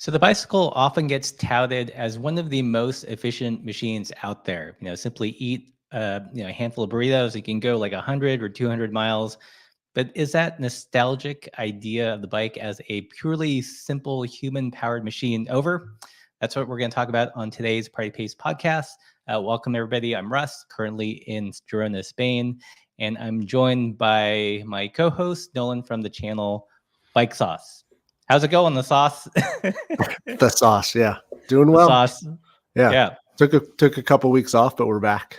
So the bicycle often gets touted as one of the most efficient machines out there. Simply eat a handful of burritos, you can go like 100 or 200 miles. But is that nostalgic idea of the bike as a purely simple human-powered machine over? That's what we're going to talk about on today's Party Pace podcast. Welcome, everybody. I'm Russ, currently in Girona, Spain, and I'm joined by my co-host, Nolan from the channel Bike Sauce. How's it going, the sauce? The sauce, yeah. Doing The well. sauce. Yeah. Took a couple weeks off, but we're back.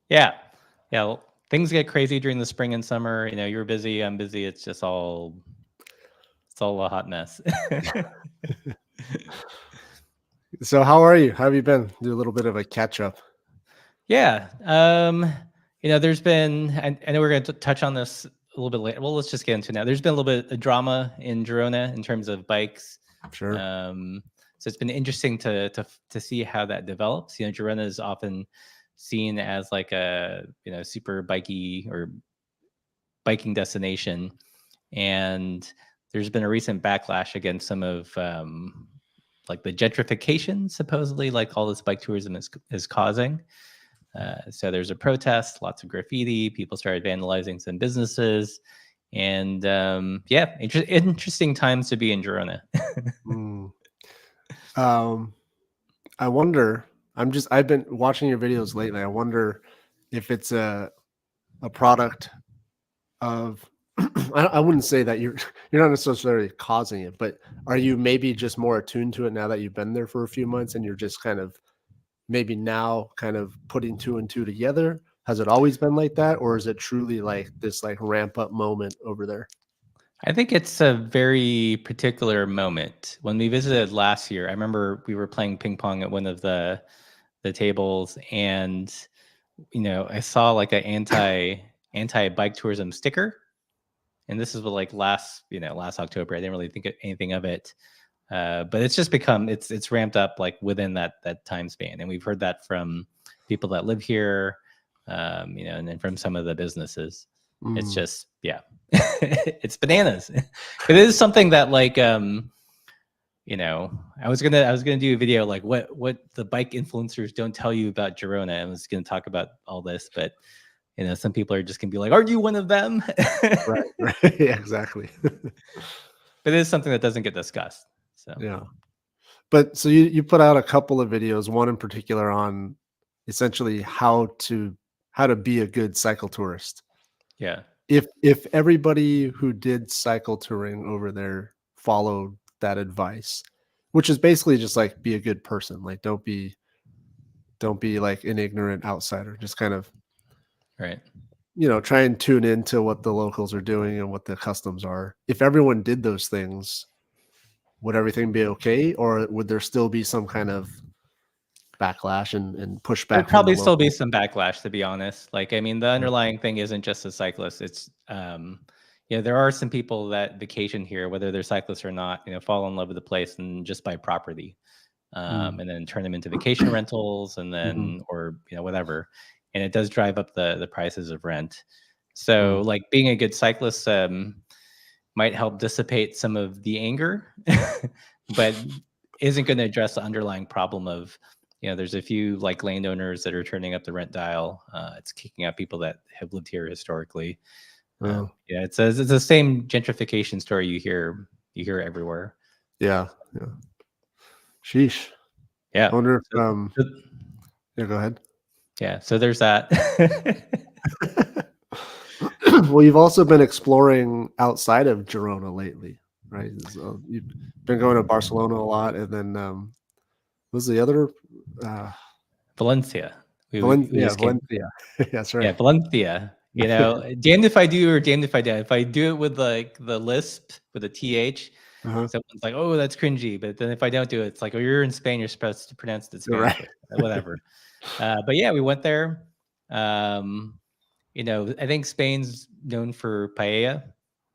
Yeah. Well, things get crazy during the spring and summer. You're busy, I'm busy. It's all a hot mess. So how are you? How have you been? Do a little bit of a catch up. Yeah. There's been, I know we're going to touch on this a little bit later. Well, let's just get into it now. There's been a little bit of drama in Girona in terms of bikes. Sure. So it's been interesting to see how that develops. Girona is often seen as like a super bikey or biking destination, and there's been a recent backlash against some of like the gentrification supposedly like all this bike tourism is causing. So there's a protest, lots of graffiti, people started vandalizing some businesses, and interesting times to be in Girona. I wonder, I've been watching your videos lately. I wonder if it's a product of I wouldn't say that you're not necessarily causing it, but are you maybe just more attuned to it now that you've been there for a few months and you're just kind of maybe now kind of putting two and two together? Has it always been like that, or is it truly like this like ramp up moment over there? I think it's a very particular moment. When we visited last year, I remember we were playing ping pong at one of the tables, and I saw like an anti bike tourism sticker, and this is what like last October. I didn't really think anything of it, but it's just become it's ramped up like within that time span, and we've heard that from people that live here, and then from some of the businesses. It's just it's bananas. But it is something that like I was gonna do a video like what the bike influencers don't tell you about Girona. I was gonna talk about all this, but some people are just gonna be like, "Aren't you one of them?" Right. Yeah, exactly. But it is something that doesn't get discussed. So yeah. But so you put out a couple of videos, one in particular on essentially how to be a good cycle tourist. Yeah. If everybody who did cycle touring over there followed that advice, which is basically just like be a good person, like don't be like an ignorant outsider, just kind of right. Try and tune into what the locals are doing and what the customs are. If everyone did those things, would everything be okay, or would there still be some kind of backlash and pushback? There'd probably still be some backlash, to be honest. Like, I mean, the underlying thing isn't just the cyclists. It's there are some people that vacation here, whether they're cyclists or not, fall in love with the place and just buy property, and then turn them into vacation rentals, and then or whatever. And it does drive up the prices of rent. So like being a good cyclist might help dissipate some of the anger, but isn't going to address the underlying problem of, there's a few like landowners that are turning up the rent dial. It's kicking out people that have lived here historically. It's the same gentrification story you hear everywhere. Yeah. Sheesh. Yeah. I wonder if yeah, go ahead. Yeah. So there's that. Well, you've also been exploring outside of Girona lately, right? So you've been going to Barcelona a lot, and then what was the other? Valencia. Valencia. That's right. Yeah, Valencia. Damned if I do or damned if I do. If I do it with like the lisp with a th, someone's like, "Oh, that's cringy." But then if I don't do it, it's like, "Oh, you're in Spain. You're supposed to pronounce it Spanish." Right. Whatever. But yeah, we went there. I think Spain's known for paella,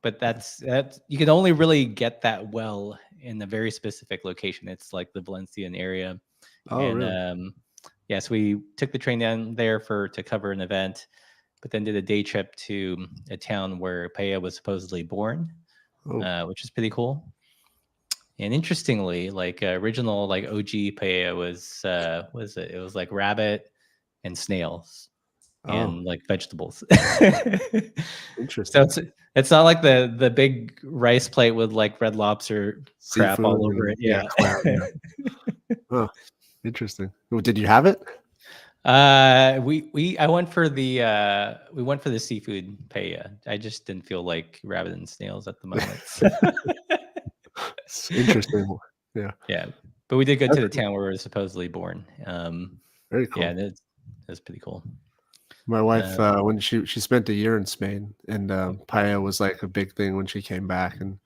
but that's you can only really get that well in a very specific location. It's like the Valencian area. Oh, and, really? So we took the train down there to cover an event, but then did a day trip to a town where paella was supposedly born, which is pretty cool. And interestingly, like original like OG paella was it? It was like rabbit and snails Oh, and like vegetables. So interesting. it's not like the big rice plate with like red lobster crap Seafood all over and it. Yeah. clam. Yeah. Oh, interesting. Well, did you have it? I went for the seafood paella. I just didn't feel like rabbit and snails at the moment. It's interesting. Yeah. Yeah, but we did go to That's the cool. town where we were supposedly born. Very Yeah, cool. that's pretty cool. My wife, Uh, when she spent a year in Spain, and oh, paella was like a big thing when she came back, and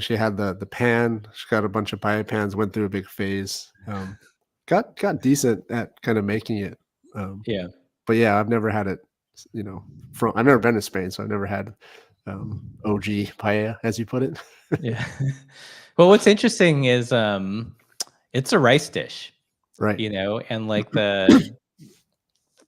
she had the pan. She got a bunch of paella pans. Went through a big phase. Got decent at kind of making it. Um, yeah, but yeah, I've never had it. From I've never been to Spain, so I've never had OG paella, as you put it. yeah. Well, what's interesting is it's a rice dish, Right. and like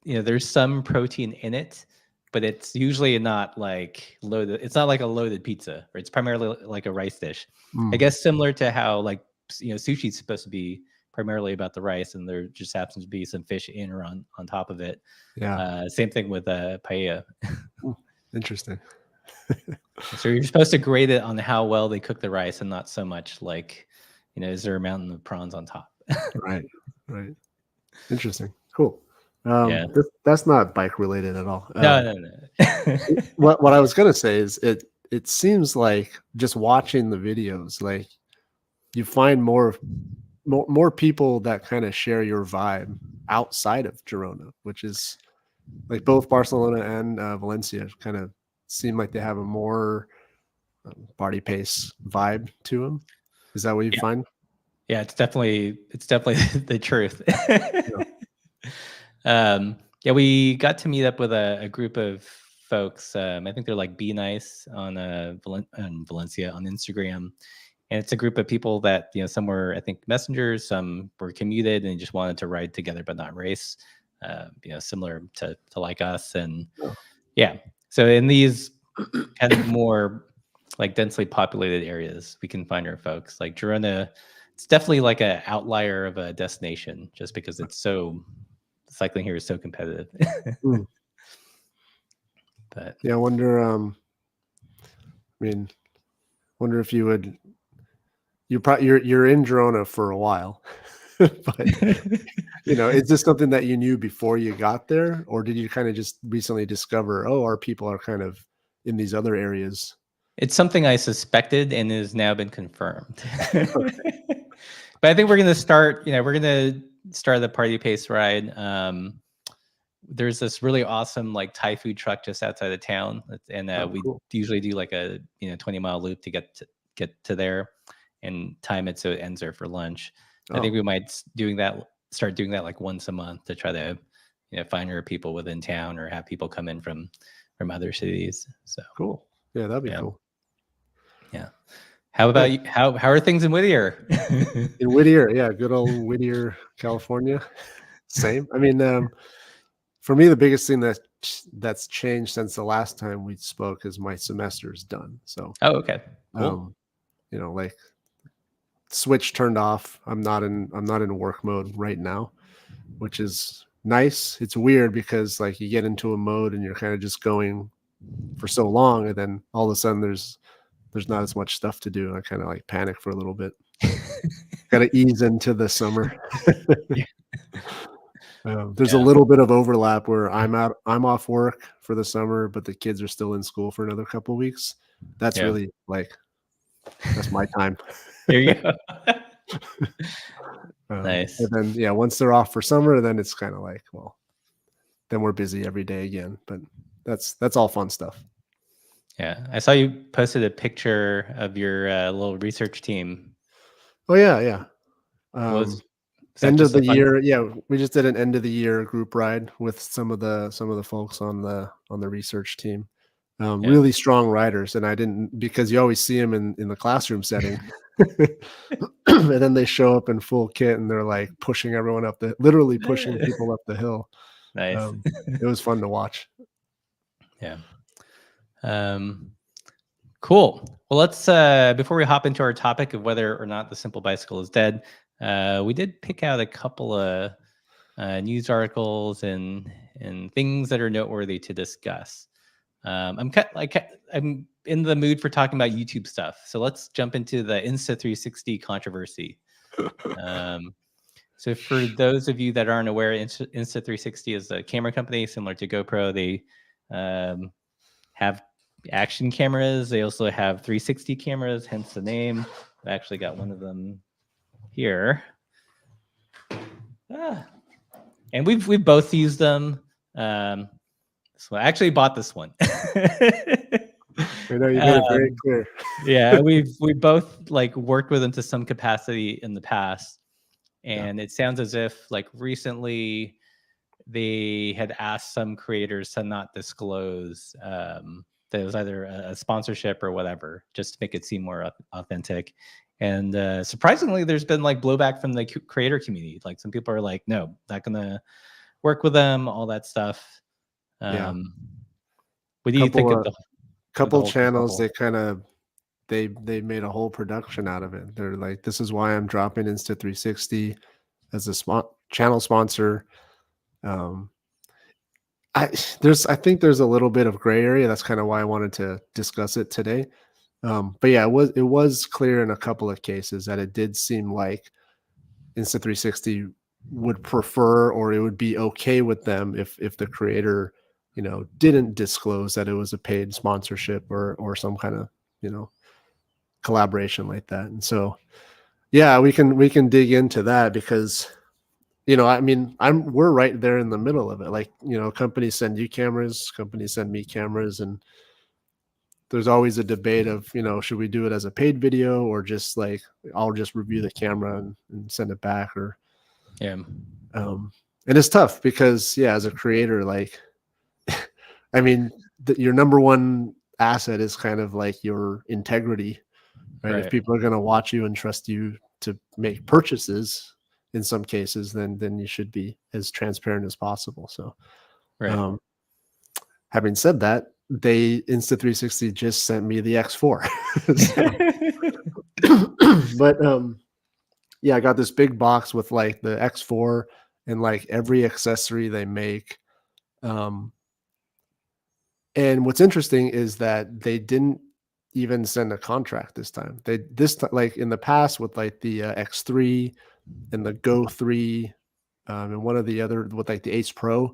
there's some protein in it, but it's usually not like loaded. It's not like a loaded pizza, or it's primarily like a rice dish. I Mm, guess similar to how like sushi is supposed to be primarily about the rice, and there just happens to be some fish in or on top of it. yeah. Same thing with paella. Mm, interesting. So you're supposed to grade it on how well they cook the rice, and not so much like, is there a mountain of prawns on top? Right. Right. Interesting. Cool. Yeah. That's not bike related at all. No, no, no. What I was gonna say is it seems like just watching the videos, like you find more people that kind of share your vibe outside of Girona, which is like both Barcelona and Valencia kind of seem like they have a more party pace vibe to them. Is that what you Yeah. find? Yeah, it's definitely the truth. Yeah. Yeah, we got to meet up with a group of folks. I think they're like Be Nice on Valencia on Instagram, and it's a group of people that some were, I think, messengers, some were commuted and just wanted to ride together but not race. Similar to like us, and Oh, yeah. So in these kind of more like densely populated areas, we can find our folks. Like Girona, it's definitely like an outlier of a destination, just because cycling here is so competitive. mm. But Yeah, I wonder. I mean, wonder if you would. You're in Girona for a while, but is this something that you knew before you got there, or did you kind of just recently discover, oh, our people are kind of in these other areas? it's something I suspected and has now been confirmed. But I think we're gonna start. We're gonna start the party pace ride. There's this really awesome like Thai food truck just outside of town, and Oh, we cool. usually do like a 20-mile loop to get to there, and time it so it ends there for lunch. I think Oh, we might start doing that like once a month to try to find our people within town, or have people come in from other cities. So cool. Yeah, that'd be yeah, cool. yeah. How about Nice. you? How are things in Whittier? In Whittier, yeah, good old Whittier, California. Same. I mean, for me, the biggest thing that's changed since the last time we spoke is my semester's done. So, Oh, okay, cool. um, like switch turned off. I'm not in work mode right now, which is nice. It's weird because like you get into a mode and you're kind of just going for so long, and then all of a sudden there's not as much stuff to do. I kind of like panic for a little bit, but got to ease into the summer. Yeah, There's a yeah, little bit of overlap where I'm off work for the summer, but the kids are still in school for another couple of weeks. That's yeah. really like that's my time. There you go. And Nice. then yeah, once they're off for summer, then it's kind of like, well, then we're busy every day again. But that's all fun stuff. Yeah, I saw you posted a picture of your little research team. Oh yeah, yeah. Was that End of just a the fun? year, yeah, we just did an end of the year group ride with some of the folks on the research team. Yeah. Really strong riders, and I didn't because you always see them in the classroom setting, and then they show up in full kit and they're like pushing everyone literally pushing people up the hill. Nice. Um, it was fun to watch. Yeah. Um, Cool. Well, let's before we hop into our topic of whether or not the simple bicycle is dead, we did pick out a couple of news articles and things that are noteworthy to discuss. I'm in the mood for talking about YouTube stuff, so let's jump into the Insta360 controversy. So for those of you that aren't aware, Insta360 is a camera company similar to GoPro. They have action cameras. They also have 360 cameras, hence the name. I actually got one of them here. And we've both used them. So I actually bought this one. I know you made it very clear. Yeah, we both like worked with them to some capacity in the past, and it sounds as if like recently they had asked some creators to not disclose that it was either a sponsorship or whatever, just to make it seem more authentic. And surprisingly, there's been like blowback from the creator community. Like some people are like, no, not gonna work with them, all that stuff. What do you think of the couple channels? They kind of they made a whole production out of it. They're like, this is why I'm dropping Insta360 as a channel sponsor. I think there's a little bit of gray area. That's kind of why I wanted to discuss it today. But yeah, it was clear in a couple of cases that it did seem like Insta360 would prefer, or it would be okay with them if the creator, didn't disclose that it was a paid sponsorship or some kind of, collaboration like that. And so, yeah, we can dig into that because, I mean, we're right there in the middle of it. Like, companies send you cameras, companies send me cameras, and there's always a debate of, should we do it as a paid video or just like, I'll just review the camera and send it back or, and it's tough because as a creator, like, I mean, your number one asset is kind of like your integrity, right? If people are going to watch you and trust you to make purchases in some cases, then you should be as transparent as possible. So, having said that, Insta360 just sent me the X4. But yeah, I got this big box with like the X4 and like every accessory they make. And what's interesting is that they didn't even send a contract this time. Like in the past with like the X3 and the Go 3 and one of the other with like the Ace Pro,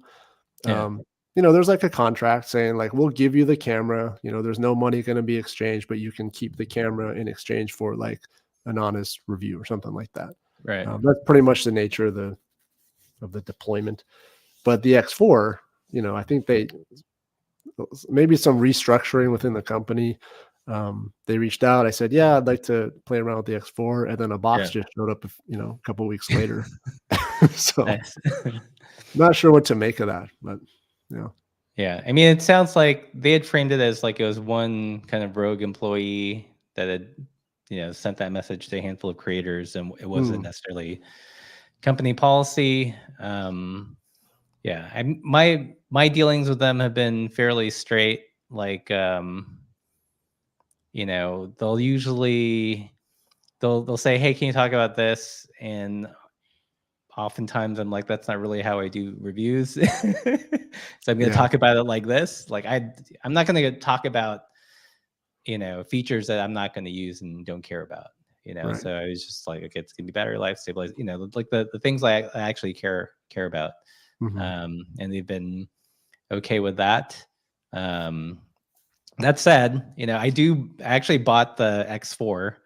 there's like a contract saying like, we'll give you the camera, there's no money going to be exchanged, but you can keep the camera in exchange for like an honest review or something like that. Right. That's pretty much the nature of the deployment. But the X4, I think maybe some restructuring within the company. They reached out. I said, yeah, I'd like to play around with the X4. And then a box just showed up, a couple of weeks later. So not sure what to make of that, but yeah. I mean, it sounds like they had framed it as like it was one kind of rogue employee that had, sent that message to a handful of creators, and it wasn't necessarily company policy. My dealings with them have been fairly straight. Like, they'll usually they'll say, hey, can you talk about this? And oftentimes I'm like, that's not really how I do reviews. So I'm going to talk about it like this. Like I'm not going to talk about, features that I'm not going to use and don't care about, Right. So I was just like, okay, it's going to be battery life, stabilize, like the things I actually care about. And they've been okay with that. That said, I actually bought the X4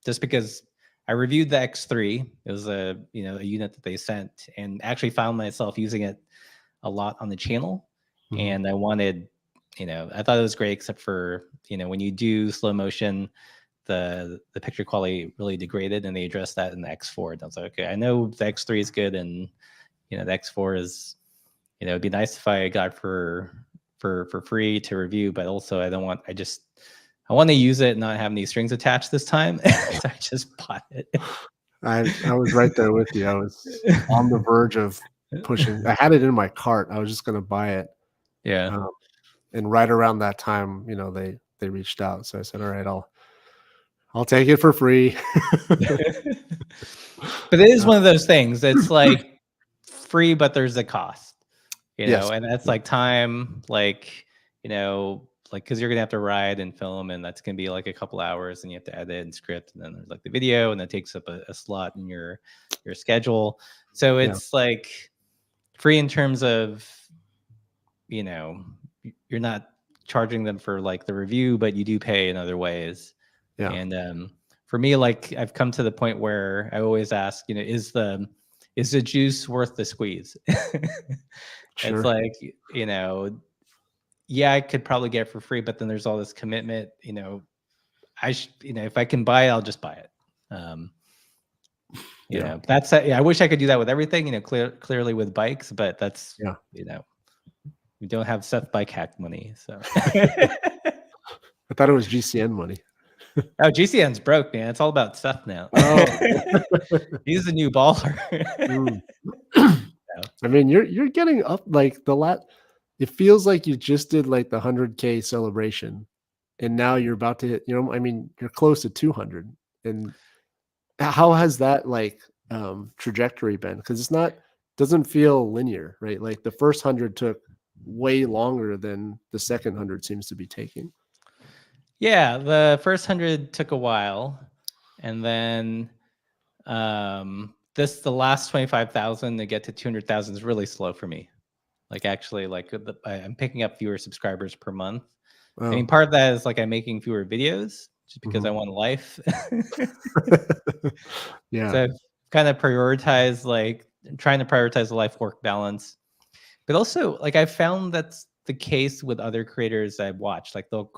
just because I reviewed the X3. It was a unit that they sent, and actually found myself using it a lot on the channel. And I wanted, I thought it was great, except for when you do slow motion, the picture quality really degraded, and they addressed that in the X4. And I was like, okay, I know the X3 is good, and the X4 is, it'd be nice if I got for free to review, but also I want to use it and not have any strings attached this time. So I just bought it. I was right there with you. I was on the verge of pushing. I had it in my cart. I was just going to buy it. Yeah. And right around that time, they reached out. So I said, all right, I'll take it for free. But it is one of those things. It's like free, but there's a cost, Yes. and that's like time, like, like, because you're gonna have to ride and film, and that's gonna be like a couple hours, and you have to edit and script, and then there's like the video, and that takes up a slot in your schedule. So it's like free in terms of, you're not charging them for like the review, but you do pay in other ways. Yeah. And for me, like, I've come to the point where I always ask, is the juice worth the squeeze? It's Sure. like, yeah, I could probably get it for free, but then there's all this commitment. If I can buy it, I'll just buy it. That's I wish I could do that with everything. Clearly with bikes, but that's we don't have Seth bike hack money, so. I thought it was GCN money. Oh, GCN's broke, man. It's all about Seth now. Oh. He's the new baller. I mean, you're getting up like it feels like you just did like the 100K celebration, and now you're about to hit, I mean, you're close to 200. And how has that like trajectory been? Because doesn't feel linear, right? Like the first 100 took way longer than the second 100 seems to be taking. Yeah, the first 100 took a while, and then the last 25,000 to get to 200,000 is really slow for me. Like, actually, like, I'm picking up fewer subscribers per month. I mean, part of that is like I'm making fewer videos just because I want life. Yeah. So I've kind of trying to prioritize the life-work balance. But also, like, I've found that's the case with other creators I've watched. Like, they'll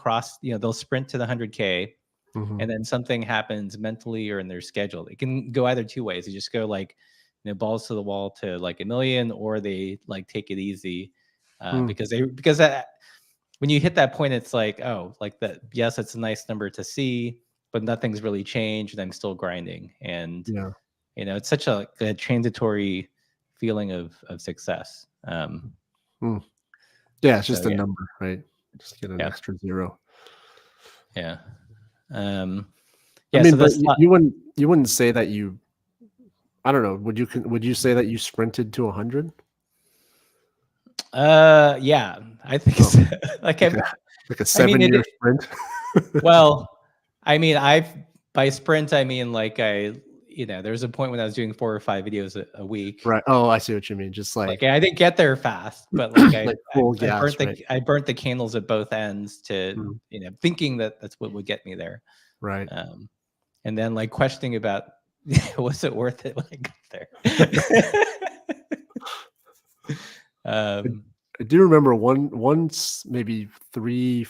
sprint to the 100K, and then something happens mentally or in their schedule. It can go either two ways. They just go like, balls to the wall to like 1 million, or they like take it easy because when you hit that point, it's like, oh, like that. Yes, it's a nice number to see, but nothing's really changed, and I'm still grinding. And it's such a transitory feeling of success. Yeah, it's just a number, right? Just get an extra zero. Yeah. I mean, but you wouldn't say that you, I don't know, would you say that you sprinted to 100? Yeah, I think it's like a 7-year sprint. Well, I mean, by sprint, I mean like there's a point when I was doing 4 or 5 videos a week. Right. Oh, I see what you mean. Just like I didn't get there fast, but like I burnt the candles at both ends to thinking that that's what would get me there. Right. And then like questioning about was it worth it when I got there. I do remember once, maybe 3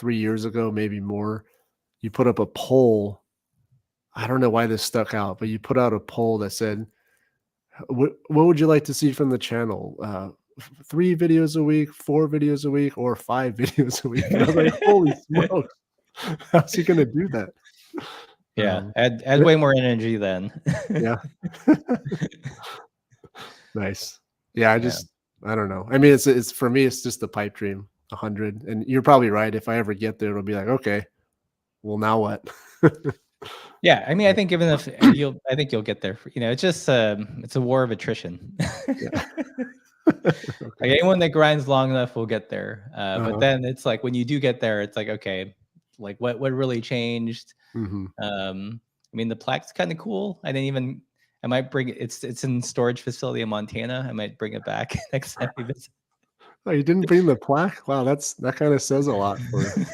years ago, maybe more, you put up a poll. I don't know why this stuck out, but you put out a poll that said, what would you like to see from the channel? 3 videos a week, 4 videos a week, or 5 videos a week? And I was like, holy smokes, how's he gonna do that? Yeah, add way more energy then. Yeah. Nice. Yeah, I don't know. I mean, it's for me, it's just the pipe dream, 100. And you're probably right. If I ever get there, it'll be like, okay, well, now what? Yeah, I mean, I think I think you'll get there. It's just it's a war of attrition. Like, anyone that grinds long enough will get there. But then it's like when you do get there, it's like, okay, like what really changed? I mean, the plaque's kind of cool. I might bring it. It's in storage facility in Montana. I might bring it back next time we visit. Oh, you didn't bring the plaque? Wow, that kind of says a lot for you.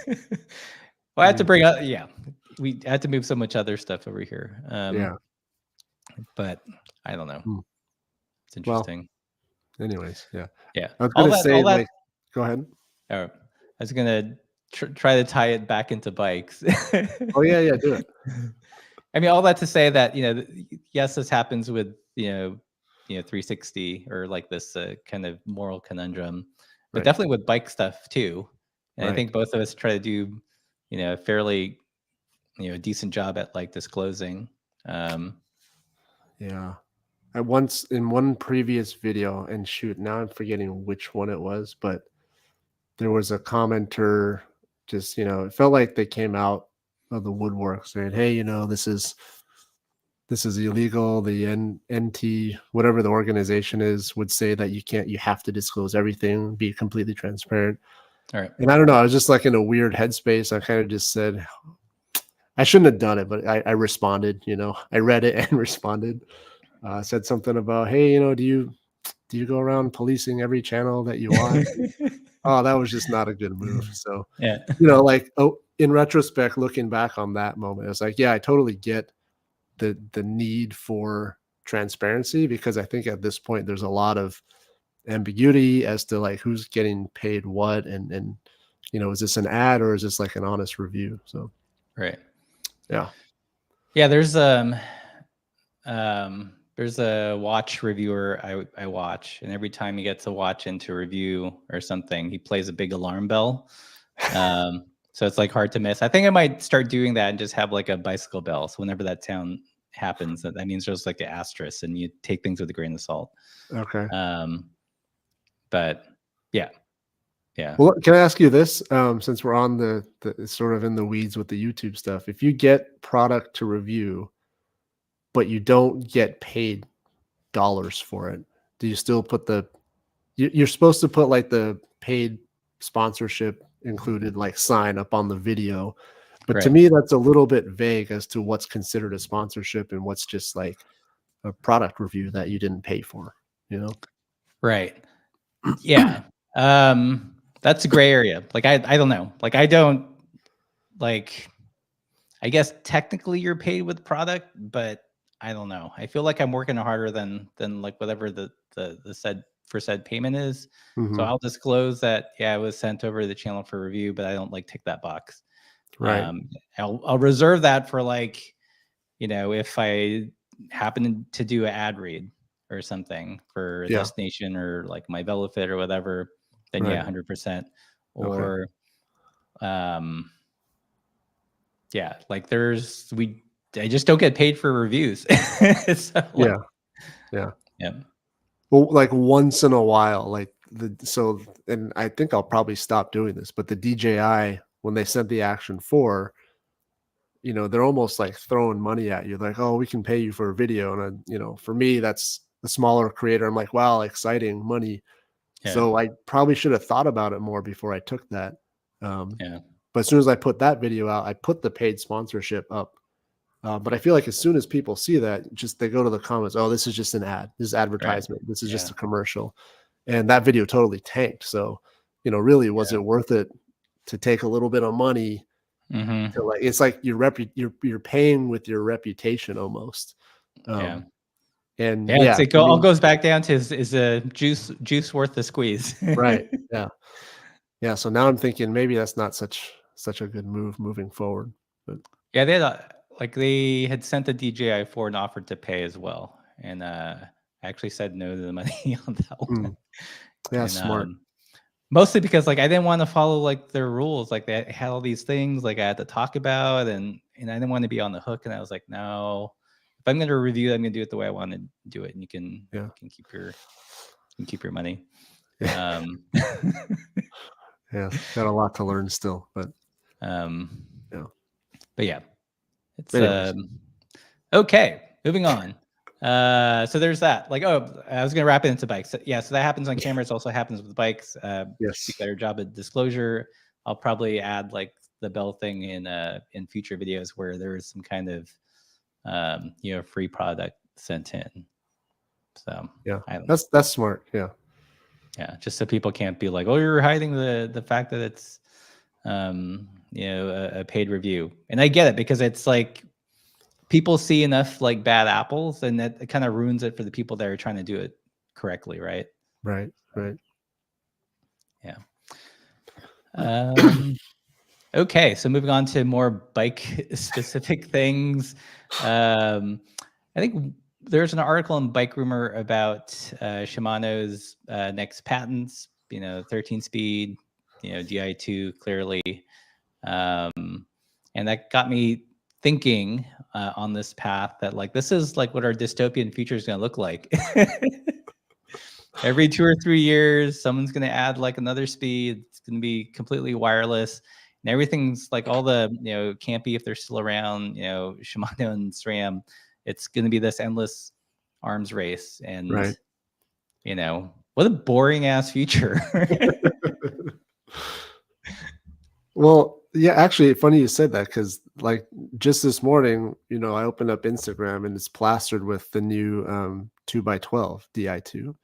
Well, I had to bring up. Yeah, we had to move so much other stuff over here. But I don't know. It's interesting. Well, anyways, yeah. I was gonna say, go ahead. I was gonna try to tie it back into bikes. Oh yeah, do it. I mean, all that to say that yes, this happens with 360 or like this kind of moral conundrum, but definitely with bike stuff too. And I think both of us try to do a fairly decent job at like disclosing. Yeah. I once, in one previous video, and shoot, now I'm forgetting which one it was, but there was a commenter just, it felt like they came out of the woodwork saying, hey, this is illegal. The NT, whatever the organization is, would say that you have to disclose everything, be completely transparent. All right. And I don't know, I was just like in a weird headspace. I kind of just said, I shouldn't have done it, but I responded, I read it and responded. Said something about, hey, do you go around policing every channel that you watch? Oh, that was just not a good move. So, Yeah. like, in retrospect, looking back on that moment, it's like, yeah, I totally get the need for transparency, because I think at this point there's a lot of ambiguity as to like who's getting paid what, and is this an ad or is this like an honest review? So Right. yeah. There's a watch reviewer I watch, and every time he gets a watch into review or something, he plays a big alarm bell. So it's like hard to miss. I think I might start doing that and just have like a bicycle bell. So whenever that sound happens, that means there's like an asterisk, and you take things with a grain of salt. Okay. But yeah. Well, can I ask you this? Since we're on the sort of in the weeds with the YouTube stuff, if you get product to review, but you don't get paid dollars for it, do you still put you're supposed to put like the paid sponsorship included like sign up on the video, but to me that's a little bit vague as to what's considered a sponsorship and what's just like a product review that you didn't pay for, Right. Yeah. That's a gray area. Like I don't know. Like I don't like, I guess technically you're paid with product, but I don't know. I feel like I'm working harder than like whatever the said payment is. Mm-hmm. So I'll disclose that, yeah, it was sent over to the channel for review, but I don't like tick that box. Right. I'll reserve that for like, if I happen to do an ad read or something for a destination or like my VeloFit or whatever, then yeah, 100%. Or yeah, like I just don't get paid for reviews. So, like, yeah. Yeah. Well, like once in a while, like and I think I'll probably stop doing this, but the DJI, when they sent the Action 4, they're almost like throwing money at you. Like, oh, we can pay you for a video. And, for me, that's the smaller creator. I'm like, wow, exciting money. Yeah. So I probably should have thought about it more before I took that. Yeah. But as soon as I put that video out, I put the paid sponsorship up. But I feel like as soon as people see that, they go to the comments, oh, this is just an ad. This is advertisement. This is just a commercial. And that video totally tanked. So, really, was it worth it to take a little bit of money? To like, it's like you're paying with your reputation almost. And it all goes back down to is a juice worth the squeeze? Right. Yeah. So now I'm thinking maybe that's not such a good move moving forward. But yeah, they had sent the DJI 4 and offered to pay as well, and I actually said no to the money on that one. Yeah, and, smart. Mostly because like I didn't want to follow like their rules. Like they had all these things like I had to talk about, and I didn't want to be on the hook. And I was like, no, if I'm going to review, I'm going to do it the way I want to do it, and you can keep your money. Yeah, got a lot to learn still, but but yeah, it's okay. Moving on. So there's that. Like, oh, I was gonna wrap it into bikes. So, yeah, so that happens on cameras. Also happens with bikes. Yes. Do a better job at disclosure. I'll probably add like the bell thing in future videos where there is some kind of free product sent in. So yeah, that's smart. Yeah. Yeah, just so people can't be like, oh, you're hiding the fact that it's a paid review. And I get it, because it's like people see enough like bad apples, and that it kind of ruins it for the people that are trying to do it correctly, right? Right. Yeah. Okay, so moving on to more bike specific things. I think there's an article in Bike Rumor about Shimano's next patents, 13 speed, Di2 clearly. And that got me thinking on this path that like, this is like what our dystopian future is going to look like. Every 2 or 3 years, someone's going to add like another speed. It's going to be completely wireless. and everything's like all the, you know, Campy, if they're still around, you know, Shimano and SRAM, it's going to be this endless arms race. And, Right. you know, what a boring ass future. Well, yeah, actually, funny you said that because, like, just this morning, you know, I opened up Instagram and it's plastered with the new 2x12 Di2.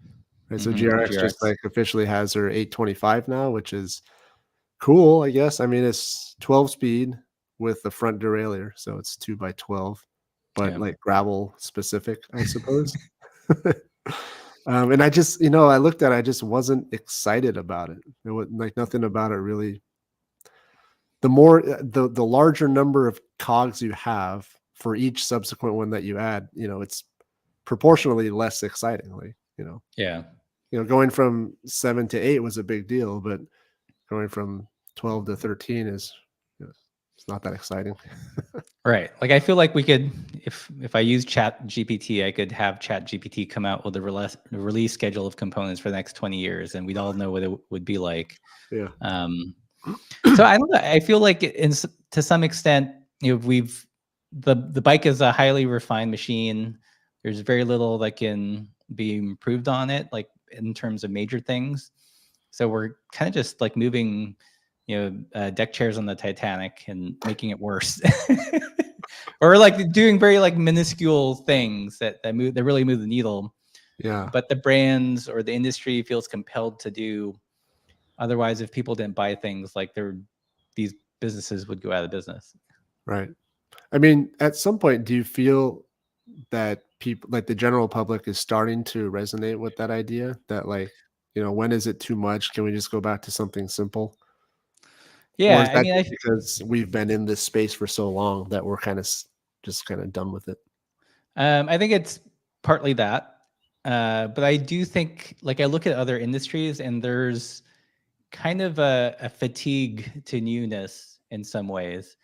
Right, so Mhm, GRX just GRX. like officially has her 825 now, which is cool, I guess. I mean, it's 12 speed with the front derailleur, so it's 2x12, but Yeah. like gravel specific, I suppose. And I just, you know, I looked at it, I just wasn't excited about it. It was like nothing about it really. The more the larger number of cogs you have for each subsequent one that you add, you know, it's proportionally less excitingly, you know. Yeah. You know, going from 7 to 8 was a big deal, but going from 12 to 13 is, you know, it's not that exciting. Right. Like I feel like we could, if I use Chat GPT, I could have Chat GPT come out with a release schedule of components for the next 20 years, and we'd all know what it would be like. Yeah. So I don't know. I feel like to some extent, you know, the bike is a highly refined machine. There's very little that can be improved on it, like in terms of major things. So we're kind of just like moving, you know, deck chairs on the Titanic and making it worse, or like doing very like minuscule things that really move the needle. Yeah. But the brands or the industry feels compelled to do. Otherwise, if people didn't buy things, like these businesses would go out of business. Right. I mean, at some point, do you feel that people, like the general public, is starting to resonate with that idea that, like, you know, when is it too much? Can we just go back to something simple? Or is Yeah, I that mean, just because we've been in this space for so long that we're kind of just kind of done with it? I think it's partly that, but I do think, like, I look at other industries, and there's kind of a fatigue to newness in some ways.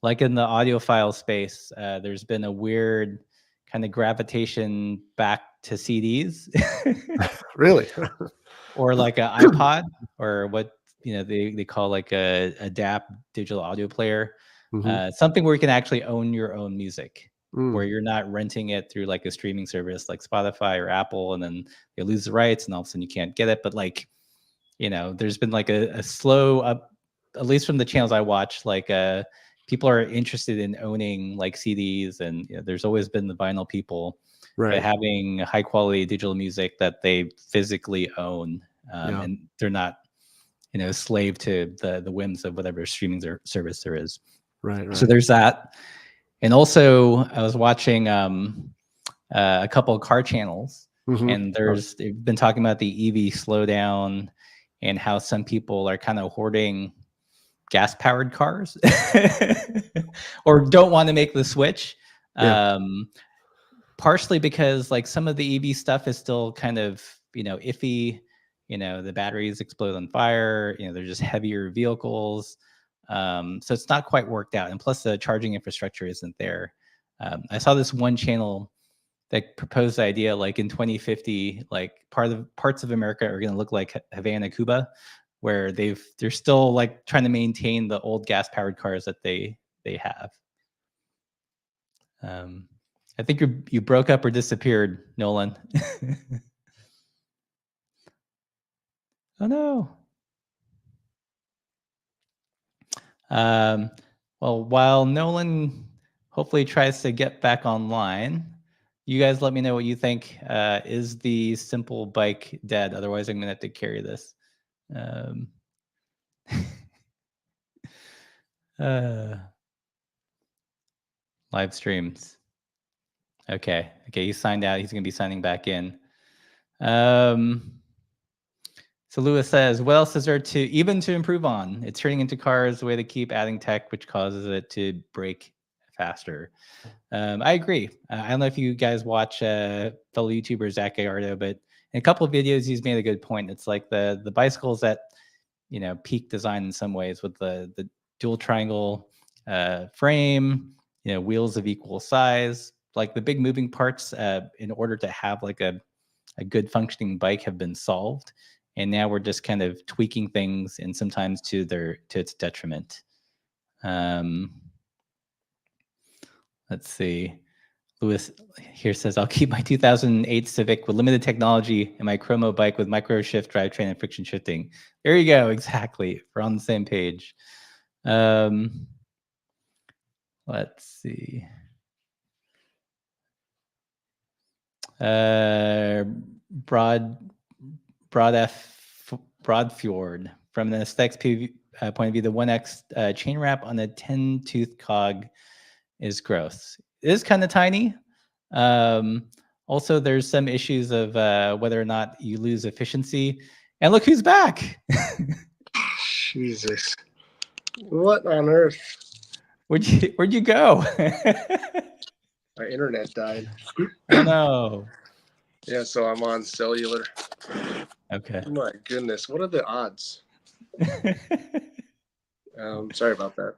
Like in the audiophile space, there's been a weird kind of gravitation back to CDs. Really? Or like an iPod, or what, you know, they call like a DAP, digital audio player, Hmm. something where you can actually own your own music, where Mm, you're not renting it through like a streaming service like Spotify or Apple, and then you lose the rights, and all of a sudden you can't get it. But like, you know, there's been like a slow up, at least from the channels I watch, like people are interested in owning like CDs, and you know, there's always been the vinyl people, but right. having high quality digital music that they physically own, Yeah. and they're not, you know, slave to the whims of whatever streaming service there is. Right. So Right. there's that. And also I was watching a couple of car channels, Hmm. and they've been talking about the EV slowdown and how some people are kind of hoarding gas powered cars or don't want to make the switch. Yeah. Um, Partially because like some of the EV stuff is still kind of, you know, iffy. You know, the batteries explode on fire. You know, they're just heavier vehicles. So it's not quite worked out. And plus, the charging infrastructure isn't there. I saw this one channel that proposed the idea, like in 2050, like parts of America are going to look like Havana, Cuba, where they're still like trying to maintain the old gas powered cars that they have. Um, I think you broke up or disappeared, Nolan. Oh no. Um, well, while Nolan hopefully tries to get back online, you guys let me know what you think. Is the simple bike dead? Otherwise, I'm gonna have to carry this. Um, uh, Live streams. Okay. Okay. He signed out. He's gonna be signing back in. Um, So Lewis says, what else is there to improve on? It's turning into cars the way they keep adding tech, which causes it to break faster. I agree. I don't know if you guys watch fellow YouTuber Zach Gallardo, but in a couple of videos, he's made a good point. It's like the bicycles that, you know, peak design in some ways with the dual triangle frame, you know, wheels of equal size, like the big moving parts in order to have like a good functioning bike have been solved, and now we're just kind of tweaking things, and sometimes to its detriment. Let's see. Lewis here says, I'll keep my 2008 Civic with limited technology and my Chromo bike with micro shift drivetrain and friction shifting. There you go. Exactly. We're on the same page. Let's see. Broadfjord. From an aesthetics point of view, the 1X chain wrap on a 10-tooth cog is gross. It is kind of tiny. Also, there's some issues of whether or not you lose efficiency. And look who's back. Jesus. What on earth? Where'd you go? My internet died. Oh no. Yeah, so I'm on cellular. Okay. Oh my goodness, what are the odds? Sorry about that.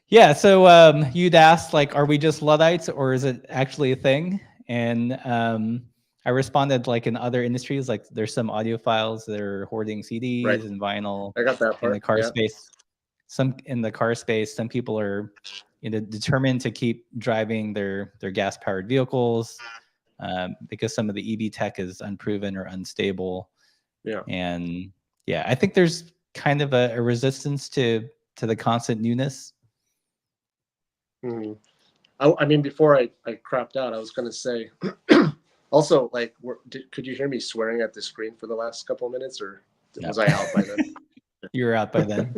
Yeah, so you'd asked, like, are we just Luddites or is it actually a thing? And I responded, like, in other industries, like there's some audiophiles that are hoarding CDs and vinyl. I got that part. In the car space. Some people are determined to keep driving their gas-powered vehicles because some of the EV tech is unproven or unstable. Yeah. And yeah, I think there's kind of a resistance to the constant newness. Mm-hmm. I mean, before I crapped out, I was going to say, also, like, could you hear me swearing at the screen for the last couple of minutes, or was I out by then? You were out by then.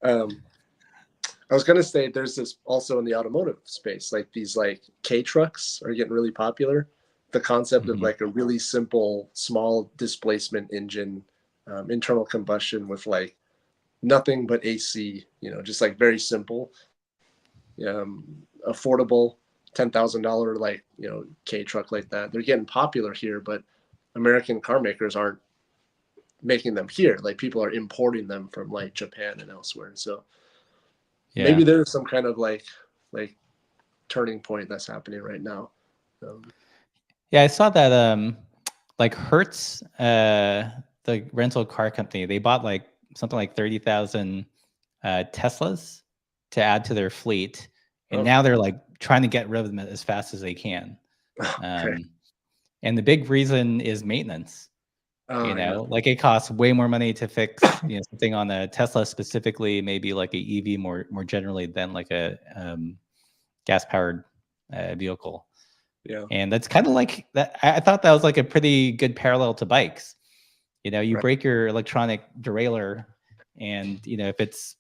I was going to say there's this also in the automotive space, like these like K trucks are getting really popular. The concept of like a really simple, small displacement engine, internal combustion with like nothing but AC, just like very simple, affordable, $10,000 like K truck like that. They're getting popular here, but American car makers aren't making them here. Like people are importing them from like Japan and elsewhere. So maybe there's some kind of like turning point that's happening right now. Yeah, I saw that like Hertz, the rental car company, they bought like something like 30,000 Teslas to add to their fleet. And now they're like trying to get rid of them as fast as they can. And the big reason is maintenance. Like it costs way more money to fix something on a Tesla specifically, maybe like a EV more generally than like a gas powered vehicle. Yeah. And that's kind of like that. I thought that was like a pretty good parallel to bikes. You break your electronic derailleur, and if it's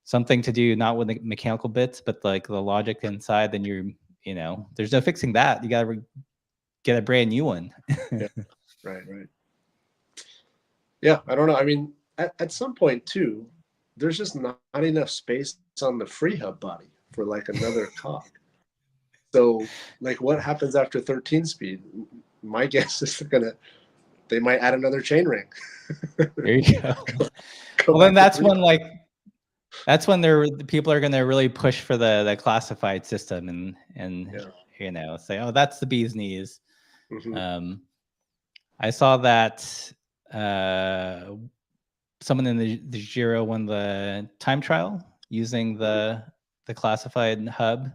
something to do not with the mechanical bits, but like the logic inside, then there's no fixing that. You got to get a brand new one. Yeah. Right. Yeah, I don't know. I mean, at some point too, there's just not enough space on the free hub body for like another cog. So, like, what happens after 13 speed? My guess is they might add another chainring. There you go. Well, then that's when people are going to really push for the classified system and say, oh, that's the bee's knees. I saw that someone in the Giro won the time trial using the classified hub.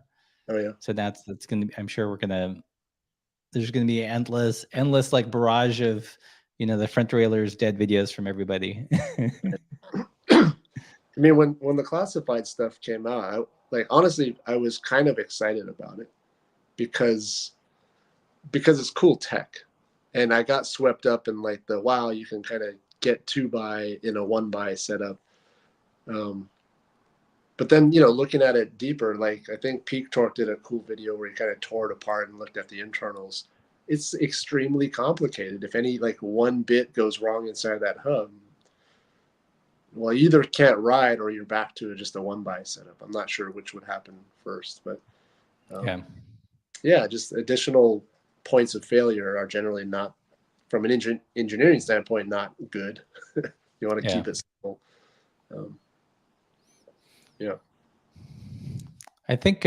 Oh yeah. So that's going to be, I'm sure there's going to be endless like barrage of the front derailleurs dead videos from everybody. I mean, when the classified stuff came out, honestly, I was kind of excited about it because it's cool tech, and I got swept up in like wow, you can kind of get 2x in a 1x setup. But then, looking at it deeper, like I think Peak Torque did a cool video where he kind of tore it apart and looked at the internals. It's extremely complicated. If any like one bit goes wrong inside that hub, well, you either can't ride or you're back to just a 1x setup. I'm not sure which would happen first, but just additional points of failure are generally not, from an engineering standpoint, not good. You want to keep it simple. I think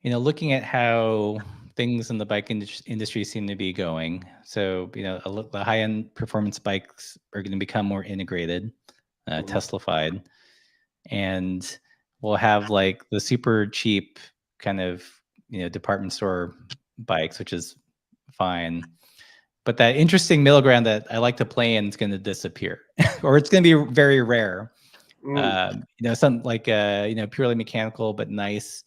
looking at how things in the bike industry seem to be going, so the high-end performance bikes are going to become more integrated, Tesla-fied, and we'll have like the super cheap kind of department store bikes, which is fine. But that interesting middle ground that I like to play in is going to disappear, or it's going to be very rare. Some like purely mechanical but nice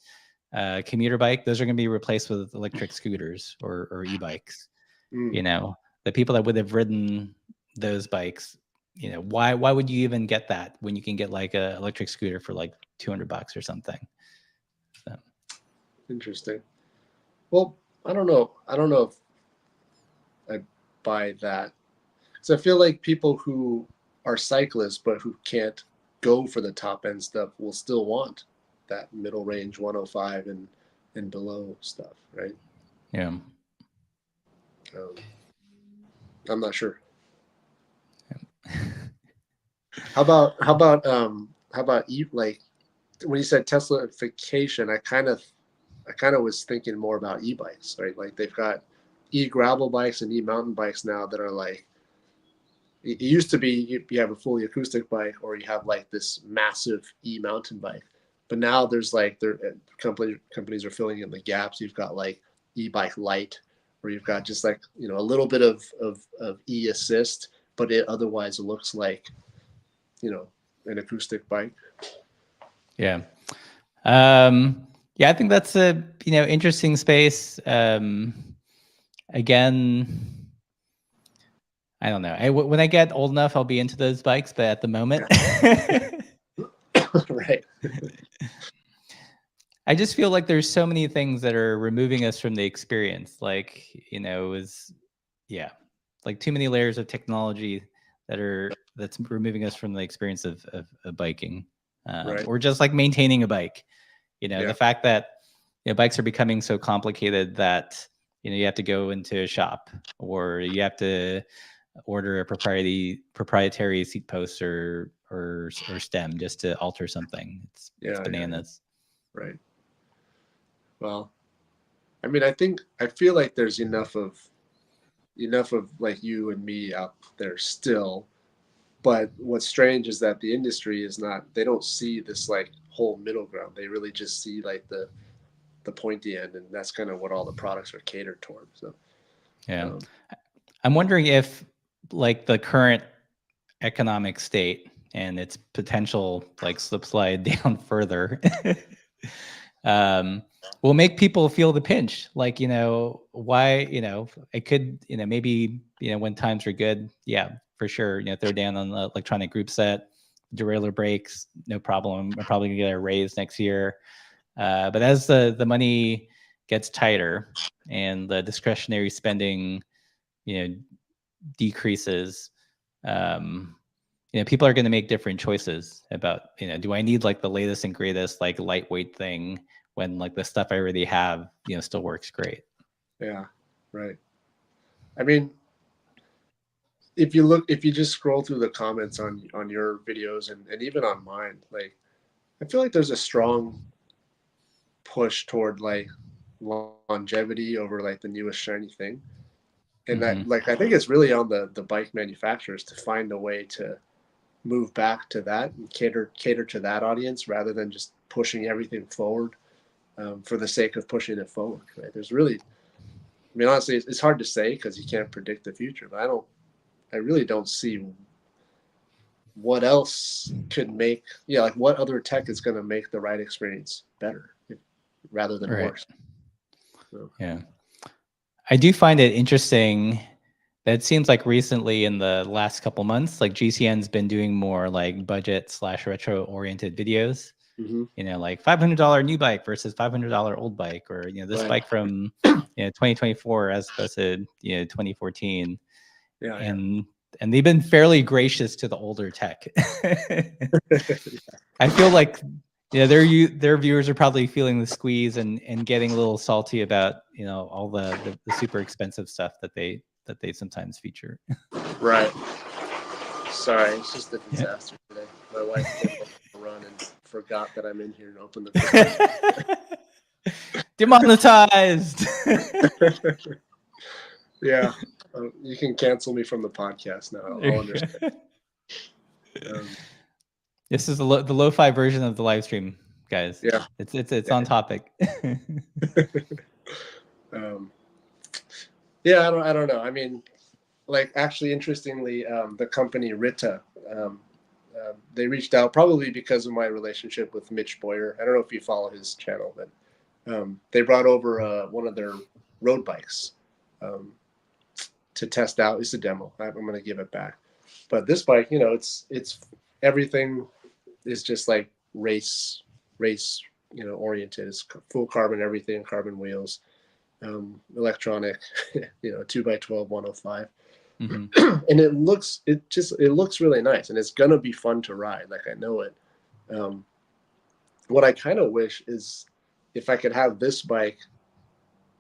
commuter bike. Those are going to be replaced with electric scooters or e-bikes. The people that would have ridden those bikes, why would you even get that when you can get like a electric scooter for like $200 or something? So. Interesting. Well, I don't know if I buy that. So I feel like people who are cyclists but who can't go for the top end stuff will still want that middle range 105 and below stuff, right? Yeah. I'm not sure. How about like when you said Tesla-fication, I kind of was thinking more about e-bikes, right? Like they've got e-gravel bikes and e-mountain bikes now that are like, it used to be you have a fully acoustic bike or you have like this massive e-mountain bike, but now there's like companies are filling in the gaps. You've got like e-bike light, or you've got just like a little bit of e-assist, but it otherwise looks like an acoustic bike. Yeah. I think that's a interesting space. Again, I don't know. When I get old enough, I'll be into those bikes, but at the moment, right. I just feel like there's so many things that are removing us from the experience. Like, like too many layers of technology that's removing us from the experience of biking, right. or just like maintaining a bike. The fact that bikes are becoming so complicated that you have to go into a shop, or you have to order a proprietary seat post or stem just to alter something. It's bananas. Yeah. Right. Well, I mean, I feel like there's enough of like you and me out there still. But what's strange is that the industry is not, they don't see this like whole middle ground. They really just see like the pointy end, and that's kind of what all the products are catered toward. So yeah, I'm wondering if like the current economic state and its potential like slip slide down further will make people feel the pinch. Like, why, it could, maybe, when times are good, yeah, for sure, throw down on the electronic group set, derailleur brakes, no problem. I'm probably gonna get a raise next year. But as the money gets tighter and the discretionary spending, decreases, people are going to make different choices about, do I need like the latest and greatest, like lightweight thing when like the stuff I already have, still works great. Yeah. Right. I mean, if you just scroll through the comments on your videos and even on mine, like I feel like there's a strong push toward like longevity over like the newest shiny thing. And that, like, I think it's really on the bike manufacturers to find a way to move back to that and cater to that audience rather than just pushing everything forward for the sake of pushing it forward. Right? There's really, I mean, honestly, it's hard to say because you can't predict the future. But I really don't see what else could make, like what other tech is going to make the ride experience better rather than worse. So. Yeah, I do find it interesting that it seems like recently in the last couple months, like GCN's been doing more like budget / retro oriented videos. Like $500 new bike versus $500 old bike, or this bike from 2024 as opposed to 2014. And they've been fairly gracious to the older tech. I feel like their viewers are probably feeling the squeeze and getting a little salty about all the super expensive stuff that they sometimes feature. Right. Sorry, it's just a disaster today. My wife came on a run and forgot that I'm in here and opened the Demonetized. Yeah, you can cancel me from the podcast now. I'll understand. This is the lo-fi version of the live stream, guys. Yeah. It's on topic. Yeah, I don't know. I mean, like actually, interestingly, the company Rita, they reached out probably because of my relationship with Mitch Boyer. I don't know if you follow his channel, but they brought over one of their road bikes to test out. It's a demo. I'm going to give it back. But this bike, you know, it's everything is just like race, you know, oriented. It's full carbon everything, carbon wheels, electronic, you know, 2x12 105. Mm-hmm. And it looks really nice, and it's gonna be fun to ride. Like I know it. What I kind of wish is if I could have this bike,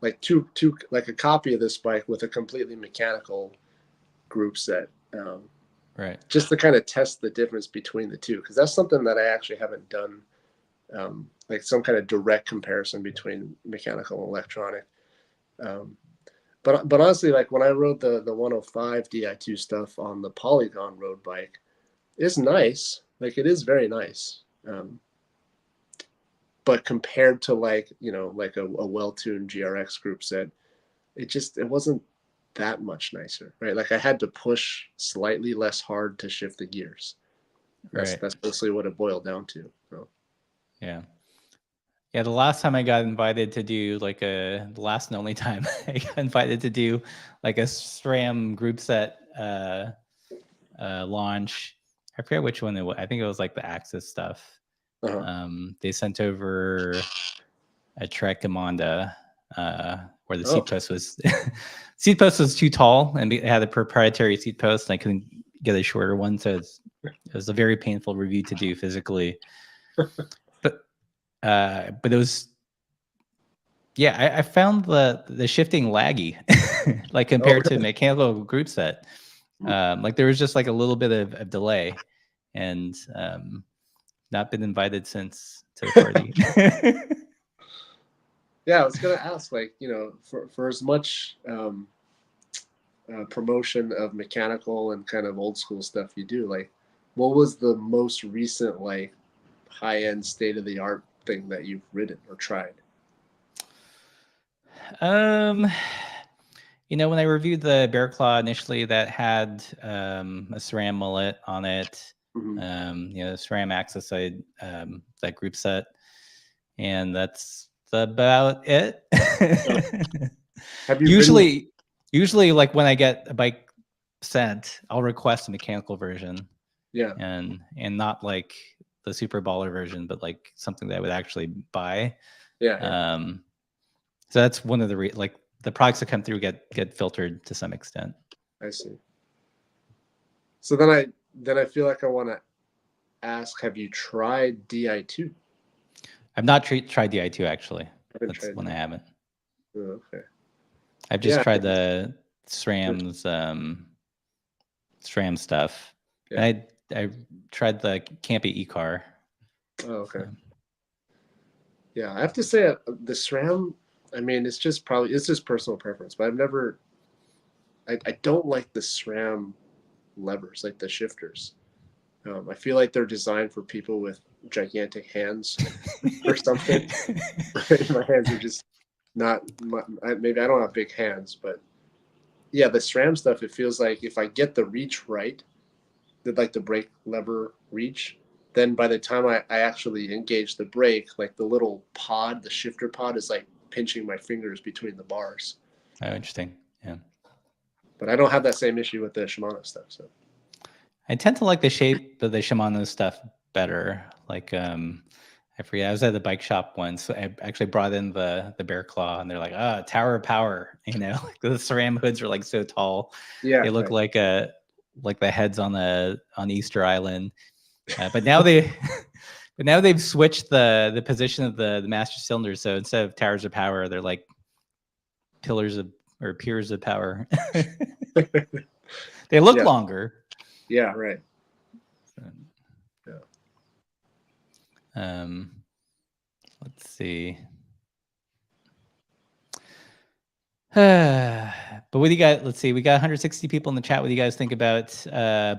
like like a copy of this bike with a completely mechanical group set, right? Just to kind of test the difference between the two, because that's something that I actually haven't done, like some kind of direct comparison between mechanical and electronic. But honestly, like when I rode the 105 Di2 stuff on the Polygon road bike, it's nice. Like it is very nice. But compared to like, you know, like a well-tuned GRX group set, it wasn't that much nicer, right? Like I had to push slightly less hard to shift the gears. That's mostly what it boiled down to. So. Yeah. Yeah, the last time I got invited to do like the last and only time I got invited to do like a SRAM group set launch. I forget which one it was. I think it was like the Axis stuff. They sent over a Trek Comanda where the seat post was seat post was too tall, and it had a proprietary seat post, and I couldn't get a shorter one, so it was a very painful review to do physically. But it was, yeah, I found the shifting laggy, like compared to mechanical group set. Like there was just like a little bit of delay, and not been invited since to the party. Yeah, I was gonna ask, like, you know, for as much promotion of mechanical and kind of old school stuff you do, like, what was the most recent like high end state of the art thing that you've ridden or tried? You know, when I reviewed the Bear Claw initially, that had a SRAM mullet on it. Mm-hmm. You know, SRAM Axis side, that group set, and that's about it. Have you usually like when I get a bike sent, I'll request a mechanical version. Yeah. And not like the super baller version, but like something that I would actually buy. Yeah. So that's one of the like the products that come through get filtered to some extent. I see. So then I feel like I want to ask, have you tried Di2? I've not tried Di2 actually. That's one I haven't. Oh, okay. I've just tried the SRAM's SRAM stuff. Yeah. And I tried the Campy e-car. Oh, okay. Yeah, I have to say the SRAM, I mean, it's just personal preference, but I don't like the SRAM levers, like the shifters. I feel like they're designed for people with gigantic hands or something. My hands are just not, maybe I don't have big hands, but yeah, the SRAM stuff, it feels like if I get the reach right, like the brake lever reach, then by the time I actually engage the brake, like the little pod, the shifter pod is like pinching my fingers between the bars. Oh, interesting. Yeah. But I don't have that same issue with the Shimano stuff. So I tend to like the shape of the Shimano stuff better. Like I forget, I was at the bike shop once. So I actually brought in the Bear Claw, and they're like, Tower of Power. You know, like the SRAM hoods are like so tall. Yeah. They look like the heads on Easter Island. But now they've switched the position of the master cylinder. So instead of towers of power, they're like piers of power. They look longer. Yeah, right. Yeah. Let's see. But what do you guys, let's see, we got 160 people in the chat. What do you guys think about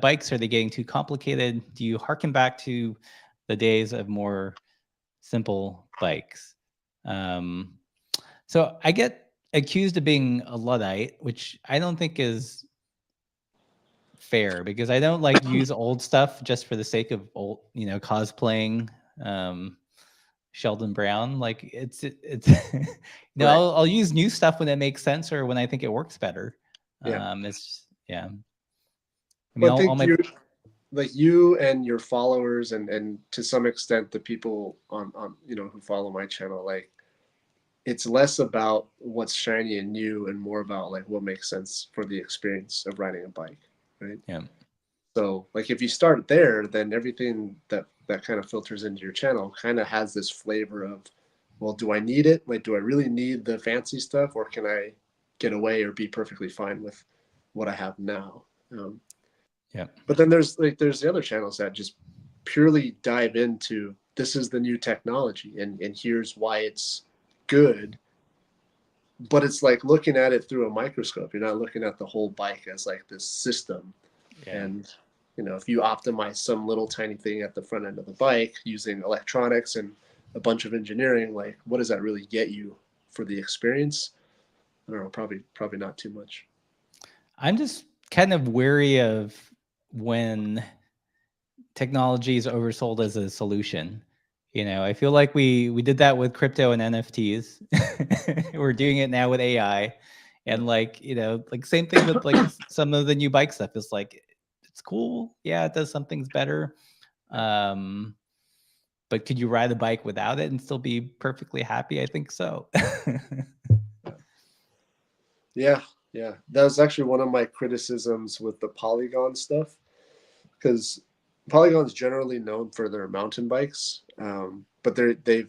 bikes? Are they getting too complicated? Do you harken back to the days of more simple bikes? So I get accused of being a Luddite, which I don't think is fair, because I don't like use old stuff just for the sake of old, cosplaying Sheldon Brown. Like it's Right. I'll use new stuff when it makes sense or when I think it works better. Yeah. It's yeah. I But mean, I think all my like you and your followers and to some extent the people on who follow my channel, like it's less about what's shiny and new and more about like what makes sense for the experience of riding a bike, right? yeah. So like if you start there, then everything that kind of filters into your channel kind of has this flavor of, well, do I need it? Like, do I really need the fancy stuff, or can I get away or be perfectly fine with what I have now? Yeah. But then there's the other channels that just purely dive into, this is the new technology and here's why it's good. But it's like looking at it through a microscope. You're not looking at the whole bike as like this system. Yeah. And if you optimize some little tiny thing at the front end of the bike using electronics and a bunch of engineering, like what does that really get you for the experience? I don't know, probably not too much. I'm just kind of wary of when technology is oversold as a solution. I feel like we did that with crypto and NFTs. We're doing it now with AI. And like same thing with like some of the new bike stuff. Is like, it's cool. Yeah, it does some things better. But could you ride a bike without it and still be perfectly happy? I think so. Yeah. That was actually one of my criticisms with the Polygon stuff, because Polygon's generally known for their mountain bikes, but they've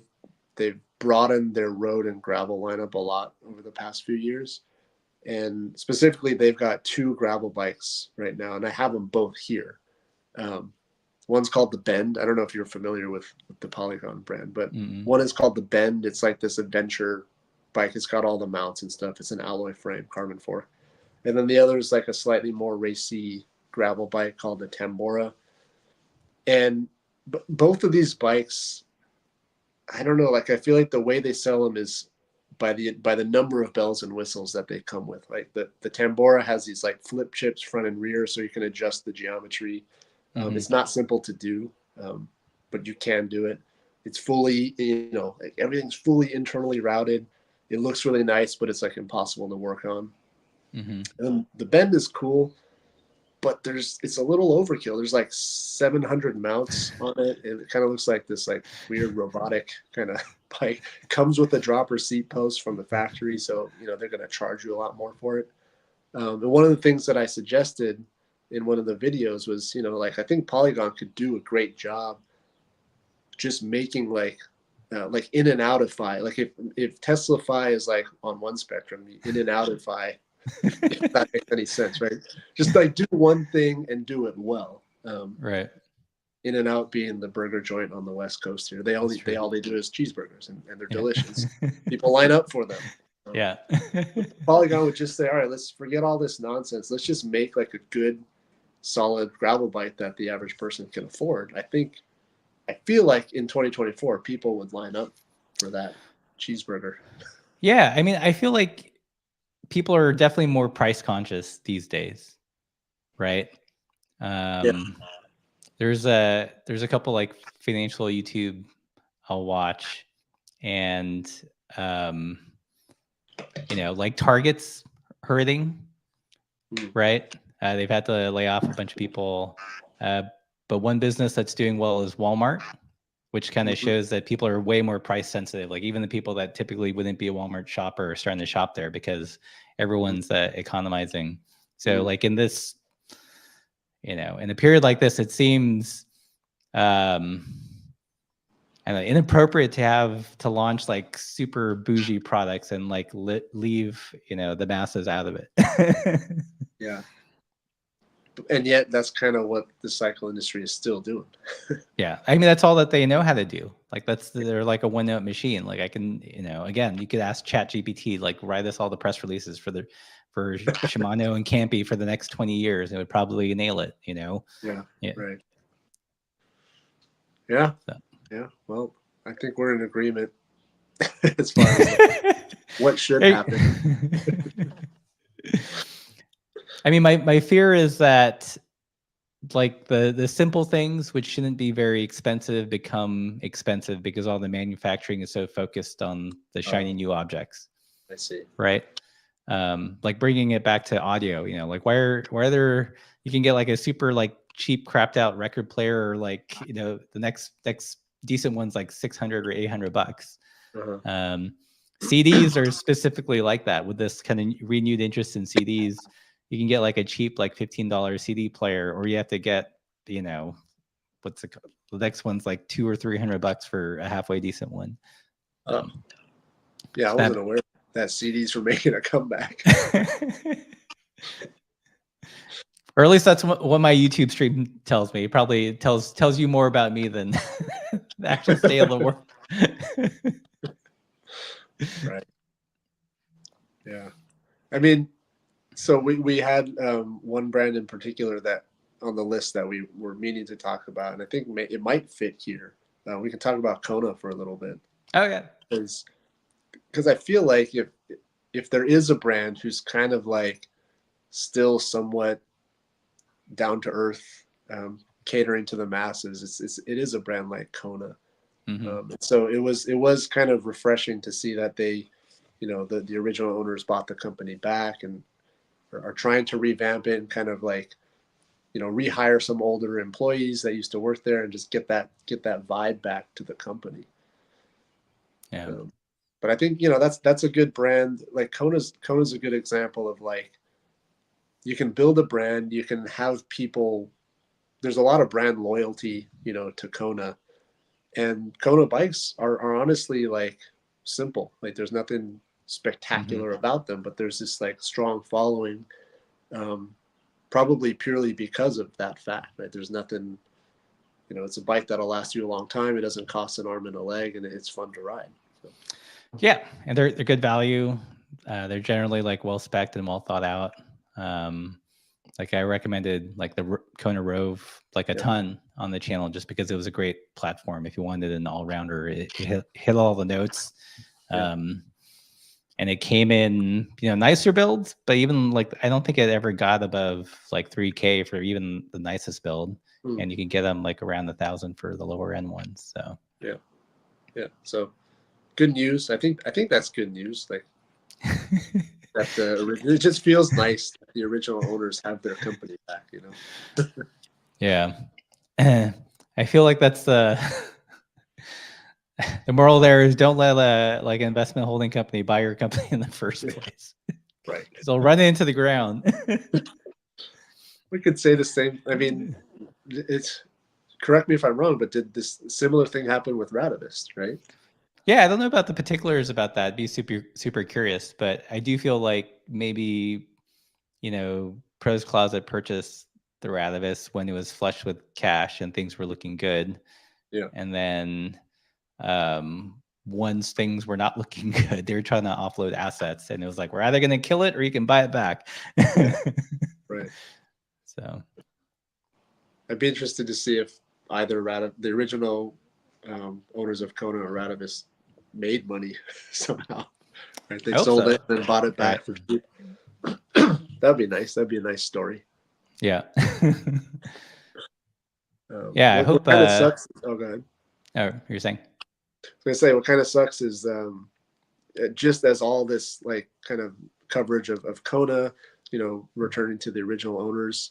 broadened their road and gravel lineup a lot over the past few years. And specifically, they've got 2 gravel bikes right now, and I have them both here. One's called the Bend. I don't know if you're familiar with the Polygon brand, but one is called the Bend. It's like this adventure bike. It's got all the mounts and stuff. It's an alloy frame, carbon fork. And then the other is like a slightly more racy gravel bike called the Tambora. And both of these bikes, I don't know, like I feel like the way they sell them is by the number of bells and whistles that they come with. Like the Tambora has these like flip chips front and rear, so you can adjust the geometry. It's not simple to do, but you can do it. It's fully, like everything's fully internally routed. It looks really nice, but it's like impossible to work on. And the Bend is cool, but it's a little overkill. There's like 700 mounts on it, and it kind of looks like this like weird robotic kind of bike. It comes with a dropper seat post from the factory, so they're going to charge you a lot more for it. And one of the things that I suggested in one of the videos was, like I think Polygon could do a great job just making like in and out of Fi. Like if Tesla-fi is like on one spectrum, the in and out of Fi, if that makes any sense, right? Just like do one thing and do it well. Right. In and Out being the burger joint on the West Coast here. All they do is cheeseburgers, and they're delicious. People line up for them. Yeah. Polygon would just say, all right, let's forget all this nonsense. Let's just make like a good, solid gravel bike that the average person can afford. I feel like in 2024, people would line up for that cheeseburger. Yeah. I mean, I feel like people are definitely more price conscious these days. Right. There's a couple like financial YouTube I'll watch, and like Target's hurting, right? They've had to lay off a bunch of people, but one business that's doing well is Walmart, which kind of shows that people are way more price sensitive. Like even the people that typically wouldn't be a Walmart shopper are starting to shop there because everyone's economizing. So like in this, in a period like this, it seems inappropriate to launch like super bougie products and like leave the masses out of it. Yeah. And yet that's kind of what the cycle industry is still doing. Yeah. I mean, that's all that they know how to do. Like they're like a one-note machine. Like I can, again, you could ask ChatGPT, like write us all the press releases for for Shimano and Campy for the next 20 years. It would probably nail it, you know? Yeah. Yeah. Right. Yeah. So. Yeah. Well, I think we're in agreement as far as what should happen. I mean, my fear is that like the simple things which shouldn't be very expensive become expensive because all the manufacturing is so focused on the shiny new objects. I see. Right. Like bringing it back to audio, you know, like why are there, you can get like a super like cheap crapped out record player, or like, you know, the next decent one's like 600 or 800 bucks. CDs are specifically like that. With this kind of renewed interest in CDs, you can get like a cheap like $15 CD player, or you have to get, you know, what's the next one's like $200 or $300 for a halfway decent one. Yeah, I wasn't aware that CDs were making a comeback. Or at least that's what my YouTube stream tells me. It probably tells you more about me than the actual state of the world. Right. Yeah. I mean, so we had one brand in particular that on the list that we were meaning to talk about, and I think it might fit here. We can talk about Kona for a little bit. Oh yeah. Because I feel like if there is a brand who's kind of like still somewhat down to earth, catering to the masses, it is a brand like Kona. So it was kind of refreshing to see that they, you know, the original owners bought the company back and are trying to revamp it and kind of like, you know, rehire some older employees that used to work there and just get that vibe back to the company. Yeah. But I think, you know, that's a good brand. Like Kona's a good example of like, you can build a brand, you can have people. There's a lot of brand loyalty, you know, to Kona, and Kona bikes are honestly like simple. Like there's nothing spectacular about them, but there's this like strong following, probably purely because of that fact. Right? There's nothing, you know, it's a bike that'll last you a long time. It doesn't cost an arm and a leg, and it's fun to ride. So. Yeah, and they're good value. They're generally like well spec'd and well thought out. Like I recommended like the Kona Rove like a ton on the channel just because it was a great platform if you wanted an all rounder. It hit all the notes, and it came in, you know, nicer builds, but even like I don't think it ever got above like 3K for even the nicest build, and you can get them like around 1,000 for the lower end ones. So yeah. So good news. I think that's good news. Like. That it just feels nice that the original owners have their company back, you know. Yeah, I feel like that's the moral there is don't let a like investment holding company buy your company in the first place. Right, because they'll run it into the ground. We could say the same. I mean, it's correct me if I'm wrong, but did this similar thing happen with Radavist, right? Yeah, I don't know about the particulars about that. Be super curious, but I do feel like maybe, you know, Pros Closet purchased the Radavist when it was flush with cash and things were looking good. Yeah. And then once things were not looking good, they were trying to offload assets, and it was like, we're either going to kill it or you can buy it back. Right. So I'd be interested to see if either the original owners of Kona or Radavist made money somehow. Right? They sold it and then bought it back for cheap. That'd be nice. That'd be a nice story. Yeah. Yeah, I hope. What kind of sucks? Oh, go ahead. Oh, you're saying? I was gonna say what kind of sucks is just as all this like kind of coverage of Kona, you know, returning to the original owners.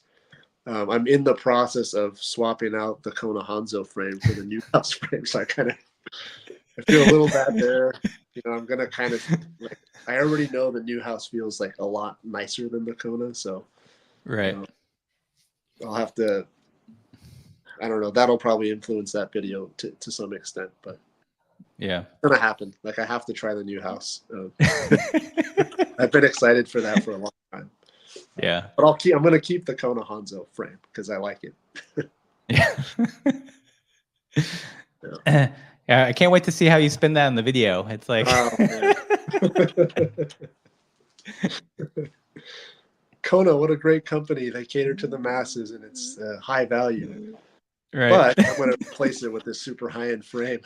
I'm in the process of swapping out the Kona Hanzo frame for the new house frame, so I feel a little bad there. You know, I'm gonna kind of like I already know the new house feels like a lot nicer than the Kona, so right. I'll have to. I don't know. That'll probably influence that video to some extent, but yeah, it's gonna happen. Like I have to try the new house. I've been excited for that for a long time. Yeah, but I'm gonna keep the Kona Hanzo frame because I like it. Yeah. Yeah, I can't wait to see how you spin that in the video. It's like, Kona, what a great company. They cater to the masses and it's high value. Right. But I'm going to replace it with this super high-end frame.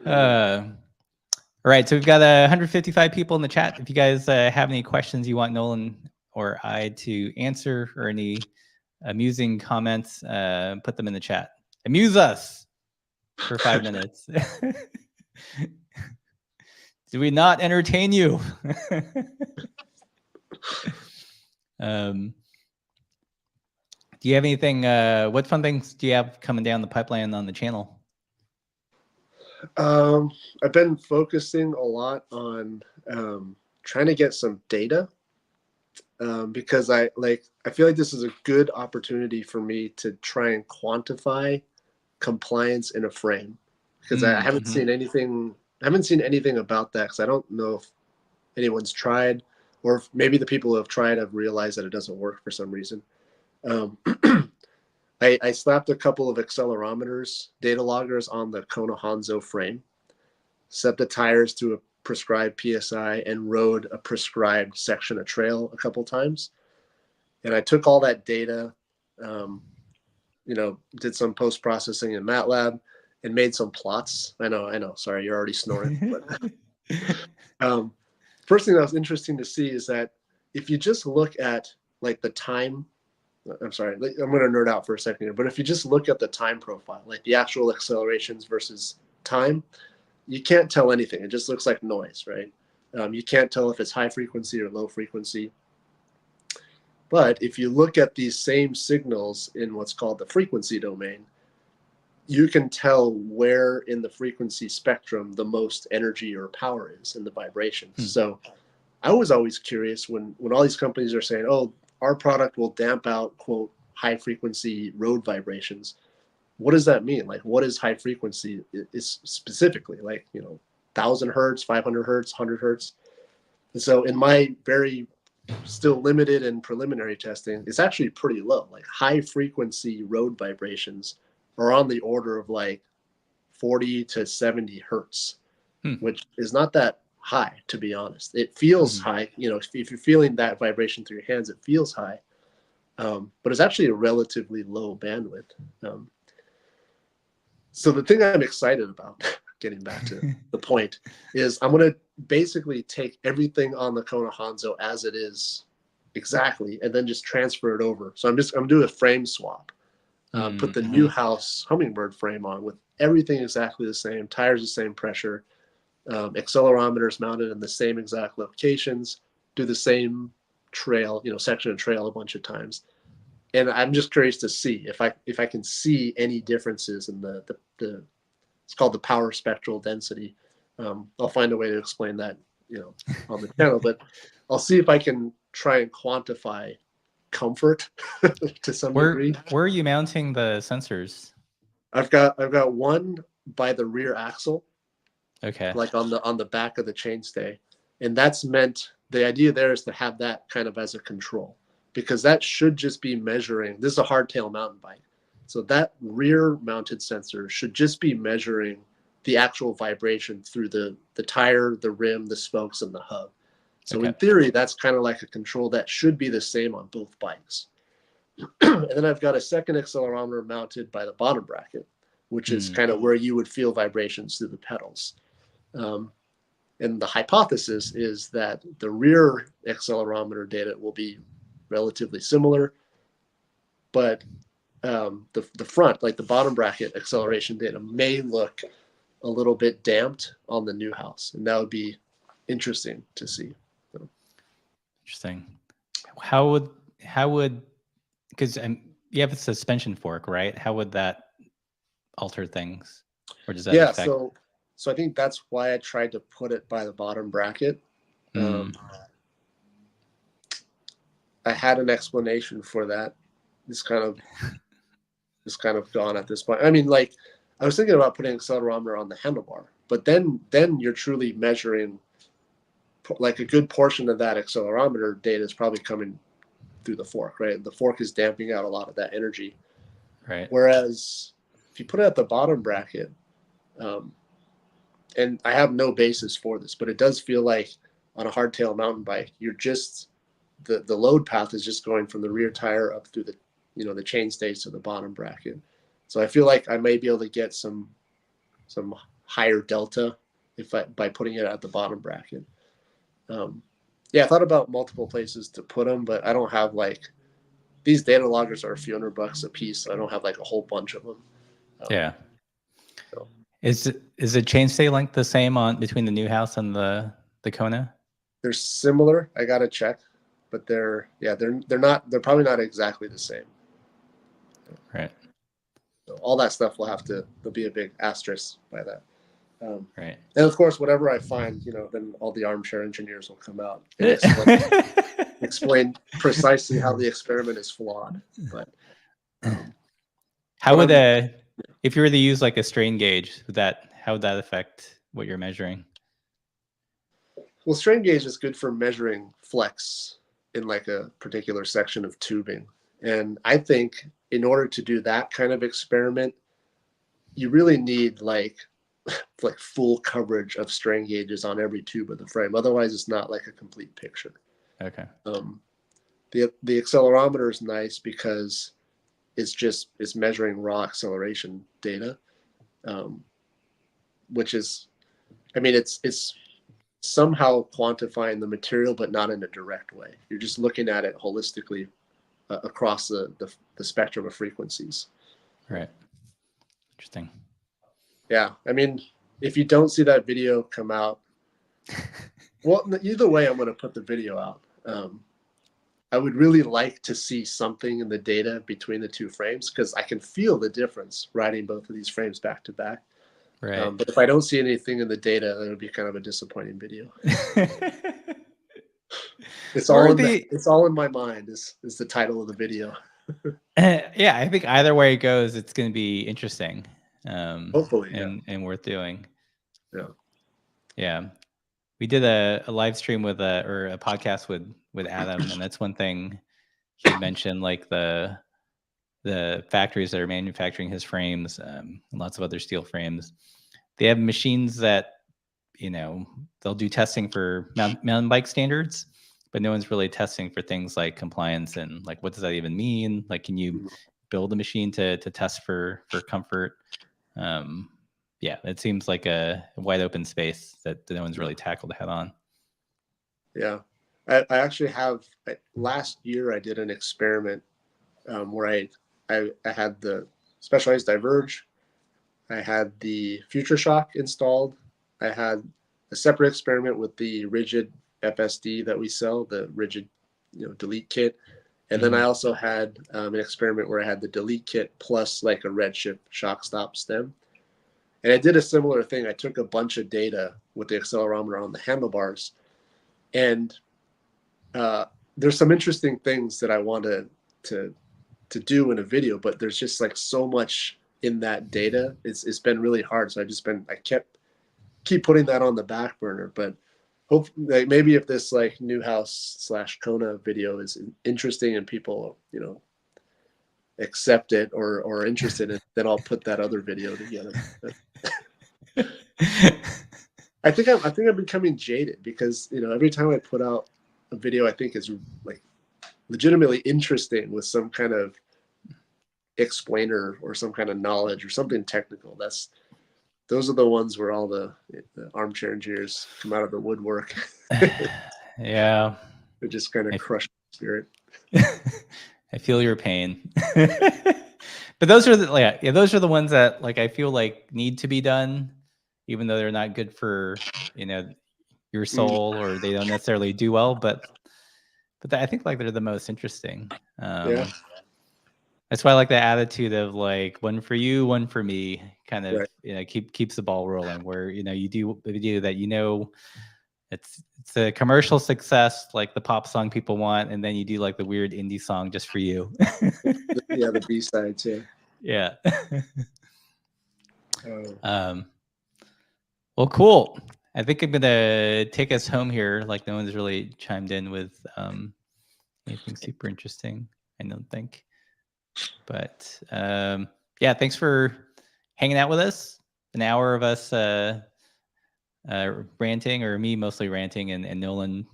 All right, so we've got 155 people in the chat. If you guys have any questions you want Nolan or I to answer, or any amusing comments, put them in the chat. Amuse us for 5 minutes. Do we not entertain you? Do you have anything? What fun things do you have coming down the pipeline on the channel? I've been focusing a lot on trying to get some data because I feel like this is a good opportunity for me to try and quantify compliance in a frame, because I haven't seen anything. I haven't seen anything about that, because I don't know if anyone's tried, or if maybe the people who have tried have realized that it doesn't work for some reason. I slapped a couple of accelerometers, data loggers on the Kona Hanzo frame, set the tires to a prescribed PSI, and rode a prescribed section of trail a couple times. And I took all that data, did some post-processing in MATLAB and made some plots. I know. Sorry, you're already snoring. But first thing that was interesting to see is that if you just look at like the time, I'm sorry, I'm going to nerd out for a second here, but if you just look at the time profile, like the actual accelerations versus time, you can't tell anything. It just looks like noise, right? You can't tell if it's high frequency or low frequency. But if you look at these same signals in what's called the frequency domain, you can tell where in the frequency spectrum the most energy or power is in the vibrations. So I was always curious when all these companies are saying, oh, our product will damp out, quote, high frequency road vibrations. What does that mean? Like, what is high frequency is specifically? Like, 1,000 hertz, 500 hertz, 100 hertz. And so in my very still limited and preliminary testing, it's actually pretty low. Like, high frequency road vibrations are on the order of like 40 to 70 hertz, which is not that high, to be honest. It feels high. If you're feeling that vibration through your hands, it feels high. But it's actually a relatively low bandwidth. So the thing I'm excited about, getting back to the point, is I'm going to basically take everything on the Kona Hanzo as it is exactly, and then just transfer it over. So I'm doing a frame swap. Put the new house Hummingbird frame on with everything exactly the same, tires the same pressure, accelerometers mounted in the same exact locations, do the same trail, section of trail a bunch of times. And I'm just curious to see if I can see any differences in the it's called the power spectral density. I'll find a way to explain that, on the channel, but I'll see if I can try and quantify comfort to some degree. Where are you mounting the sensors? I've got one by the rear axle. Okay. Like on the back of the chainstay. And that's meant, the idea there is to have that kind of as a control, because that should just be measuring. This is a hardtail mountain bike. So that rear mounted sensor should just be measuring the actual vibration through the tire, the rim, the spokes, and the hub. So in theory, that's kind of like a control that should be the same on both bikes. And then I've got a second accelerometer mounted by the bottom bracket, which is kind of where you would feel vibrations through the pedals. And the hypothesis is that the rear accelerometer data will be relatively similar, but the front, like the bottom bracket acceleration data, may look a little bit damped on the new house, and that would be interesting to see. So. Interesting. How would because you have a suspension fork, right? How would that alter things, or does that affect? So I think that's why I tried to put it by the bottom bracket. I had an explanation for that. It's kind of gone at this point. I mean, like, I was thinking about putting an accelerometer on the handlebar, but then you're truly measuring, like, a good portion of that accelerometer data is probably coming through the fork, right? The fork is damping out a lot of that energy. Right. Whereas if you put it at the bottom bracket, and I have no basis for this, but it does feel like on a hardtail mountain bike, you're just the load path is just going from the rear tire up through the the chain stays to the bottom bracket. So I feel like I may be able to get some higher delta by putting it at the bottom bracket. Yeah, I thought about multiple places to put them, but I don't have like these data loggers are a few $100 a piece. So I don't have like a whole bunch of them. Yeah. So. Is the chainstay length the same on between the new house and the Kona? They're similar. I gotta check, but they're probably not exactly the same. Right. So all that stuff there'll be a big asterisk by that. Right. And of course, whatever I find, then all the armchair engineers will come out and explain precisely how the experiment is flawed. But how would if you were to use like a strain gauge, how would that affect what you're measuring? Well, strain gauge is good for measuring flex in like a particular section of tubing. And I think in order to do that kind of experiment, you really need like full coverage of strain gauges on every tube of the frame. Otherwise, it's not like a complete picture. Okay. The accelerometer is nice because it's measuring raw acceleration data, which is, I mean, it's somehow quantifying the material, but not in a direct way. You're just looking at it holistically across the spectrum of frequencies. Right. Interesting. Yeah. I mean, if you don't see that video come out, well, either way, I'm going to put the video out. I would really like to see something in the data between the two frames because I can feel the difference riding both of these frames back to back. Right. But if I don't see anything in the data, then it'll be kind of a disappointing video. It's all in my mind is the title of the video. Yeah, I think either way it goes, it's going to be interesting. Hopefully, and worth doing. Yeah. Yeah. We did a live stream or a podcast with Adam, and that's one thing he had mentioned, like the factories that are manufacturing his frames, and lots of other steel frames. They have machines that, they'll do testing for mountain bike standards, but no one's really testing for things like compliance and like, what does that even mean? Like, can you build a machine to test for comfort? Yeah, it seems like a wide open space that no one's really tackled head on. Yeah. I actually have, last year I did an experiment where I had the Specialized Diverge, I had the Future Shock installed, I had a separate experiment with the rigid FSD that we sell, the rigid delete kit, and then I also had an experiment where I had the delete kit plus like a Redshift shock stop stem. And I did a similar thing. I took a bunch of data with the accelerometer on the handlebars, and there's some interesting things that I wanted to do in a video, but there's just like so much in that data. It's been really hard. So I keep putting that on the back burner, but hope like maybe if this like new house / Kona video is interesting and people, accept it or are interested in it, then I'll put that other video together. I think I'm becoming jaded because, every time I put out a video I think is like legitimately interesting with some kind of explainer or some kind of knowledge or something technical, those are the ones where all the armchair engineers come out of the woodwork. Yeah. They just kind of crush the spirit. I feel your pain. But those are those are the ones that like I feel like need to be done, even though they're not good for your soul or they don't necessarily do well. But I think like they're the most interesting. Yeah. That's why I like the attitude of like one for you, one for me, kind of Right. keeps the ball rolling. Where you do a video that it's a commercial success, like the pop song people want, and then you do like the weird indie song just for you. Yeah, the B-side too. Yeah. Well, cool. I think I'm gonna take us home here. Like no one's really chimed in with anything super interesting, I don't think. But yeah, thanks for hanging out with us. An hour of us ranting, or me mostly ranting, and Nolan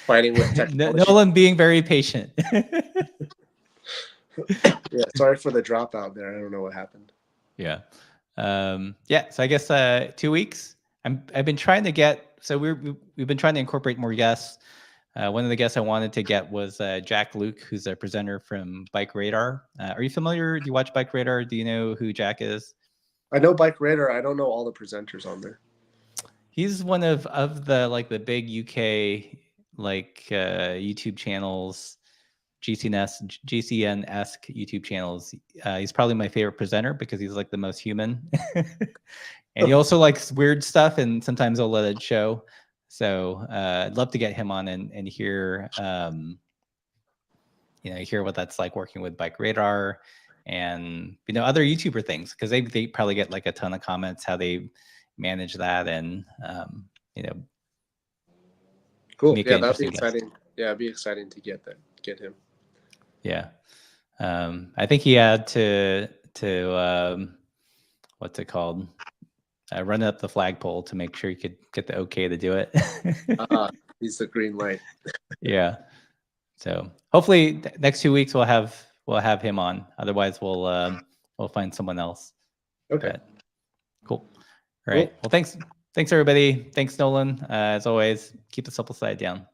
Fighting with technology. Nolan being very patient. Yeah, sorry for the dropout there. I don't know what happened. Yeah. Yeah. So I guess 2 weeks. I've been trying to get. So we've been trying to incorporate more guests. One of the guests I wanted to get was Jack Luke, who's a presenter from Bike Radar. Are you familiar? Do you watch Bike Radar? Do you know who Jack is? I know Bike Radar. I don't know all the presenters on there. He's one of the like the big UK like YouTube channels, GCN-esque YouTube channels. He's probably my favorite presenter because he's like the most human. And he also likes weird stuff, and sometimes he'll let it show. So I'd love to get him on and hear, hear what that's like working with Bike Radar and, other YouTuber things, because they probably get like a ton of comments how they manage that, and, cool. make Yeah, it that'd be interesting. exciting. Yeah, it'd be exciting to get him. Yeah. I think he had to what's it called? Run up the flagpole to make sure he could get the okay to do it. He's the green light. Yeah. So hopefully next 2 weeks we'll have him on. Otherwise we'll find someone else. Okay. But, cool. All right. Cool. Well, thanks everybody. Thanks, Nolan. As always, keep the supple side down.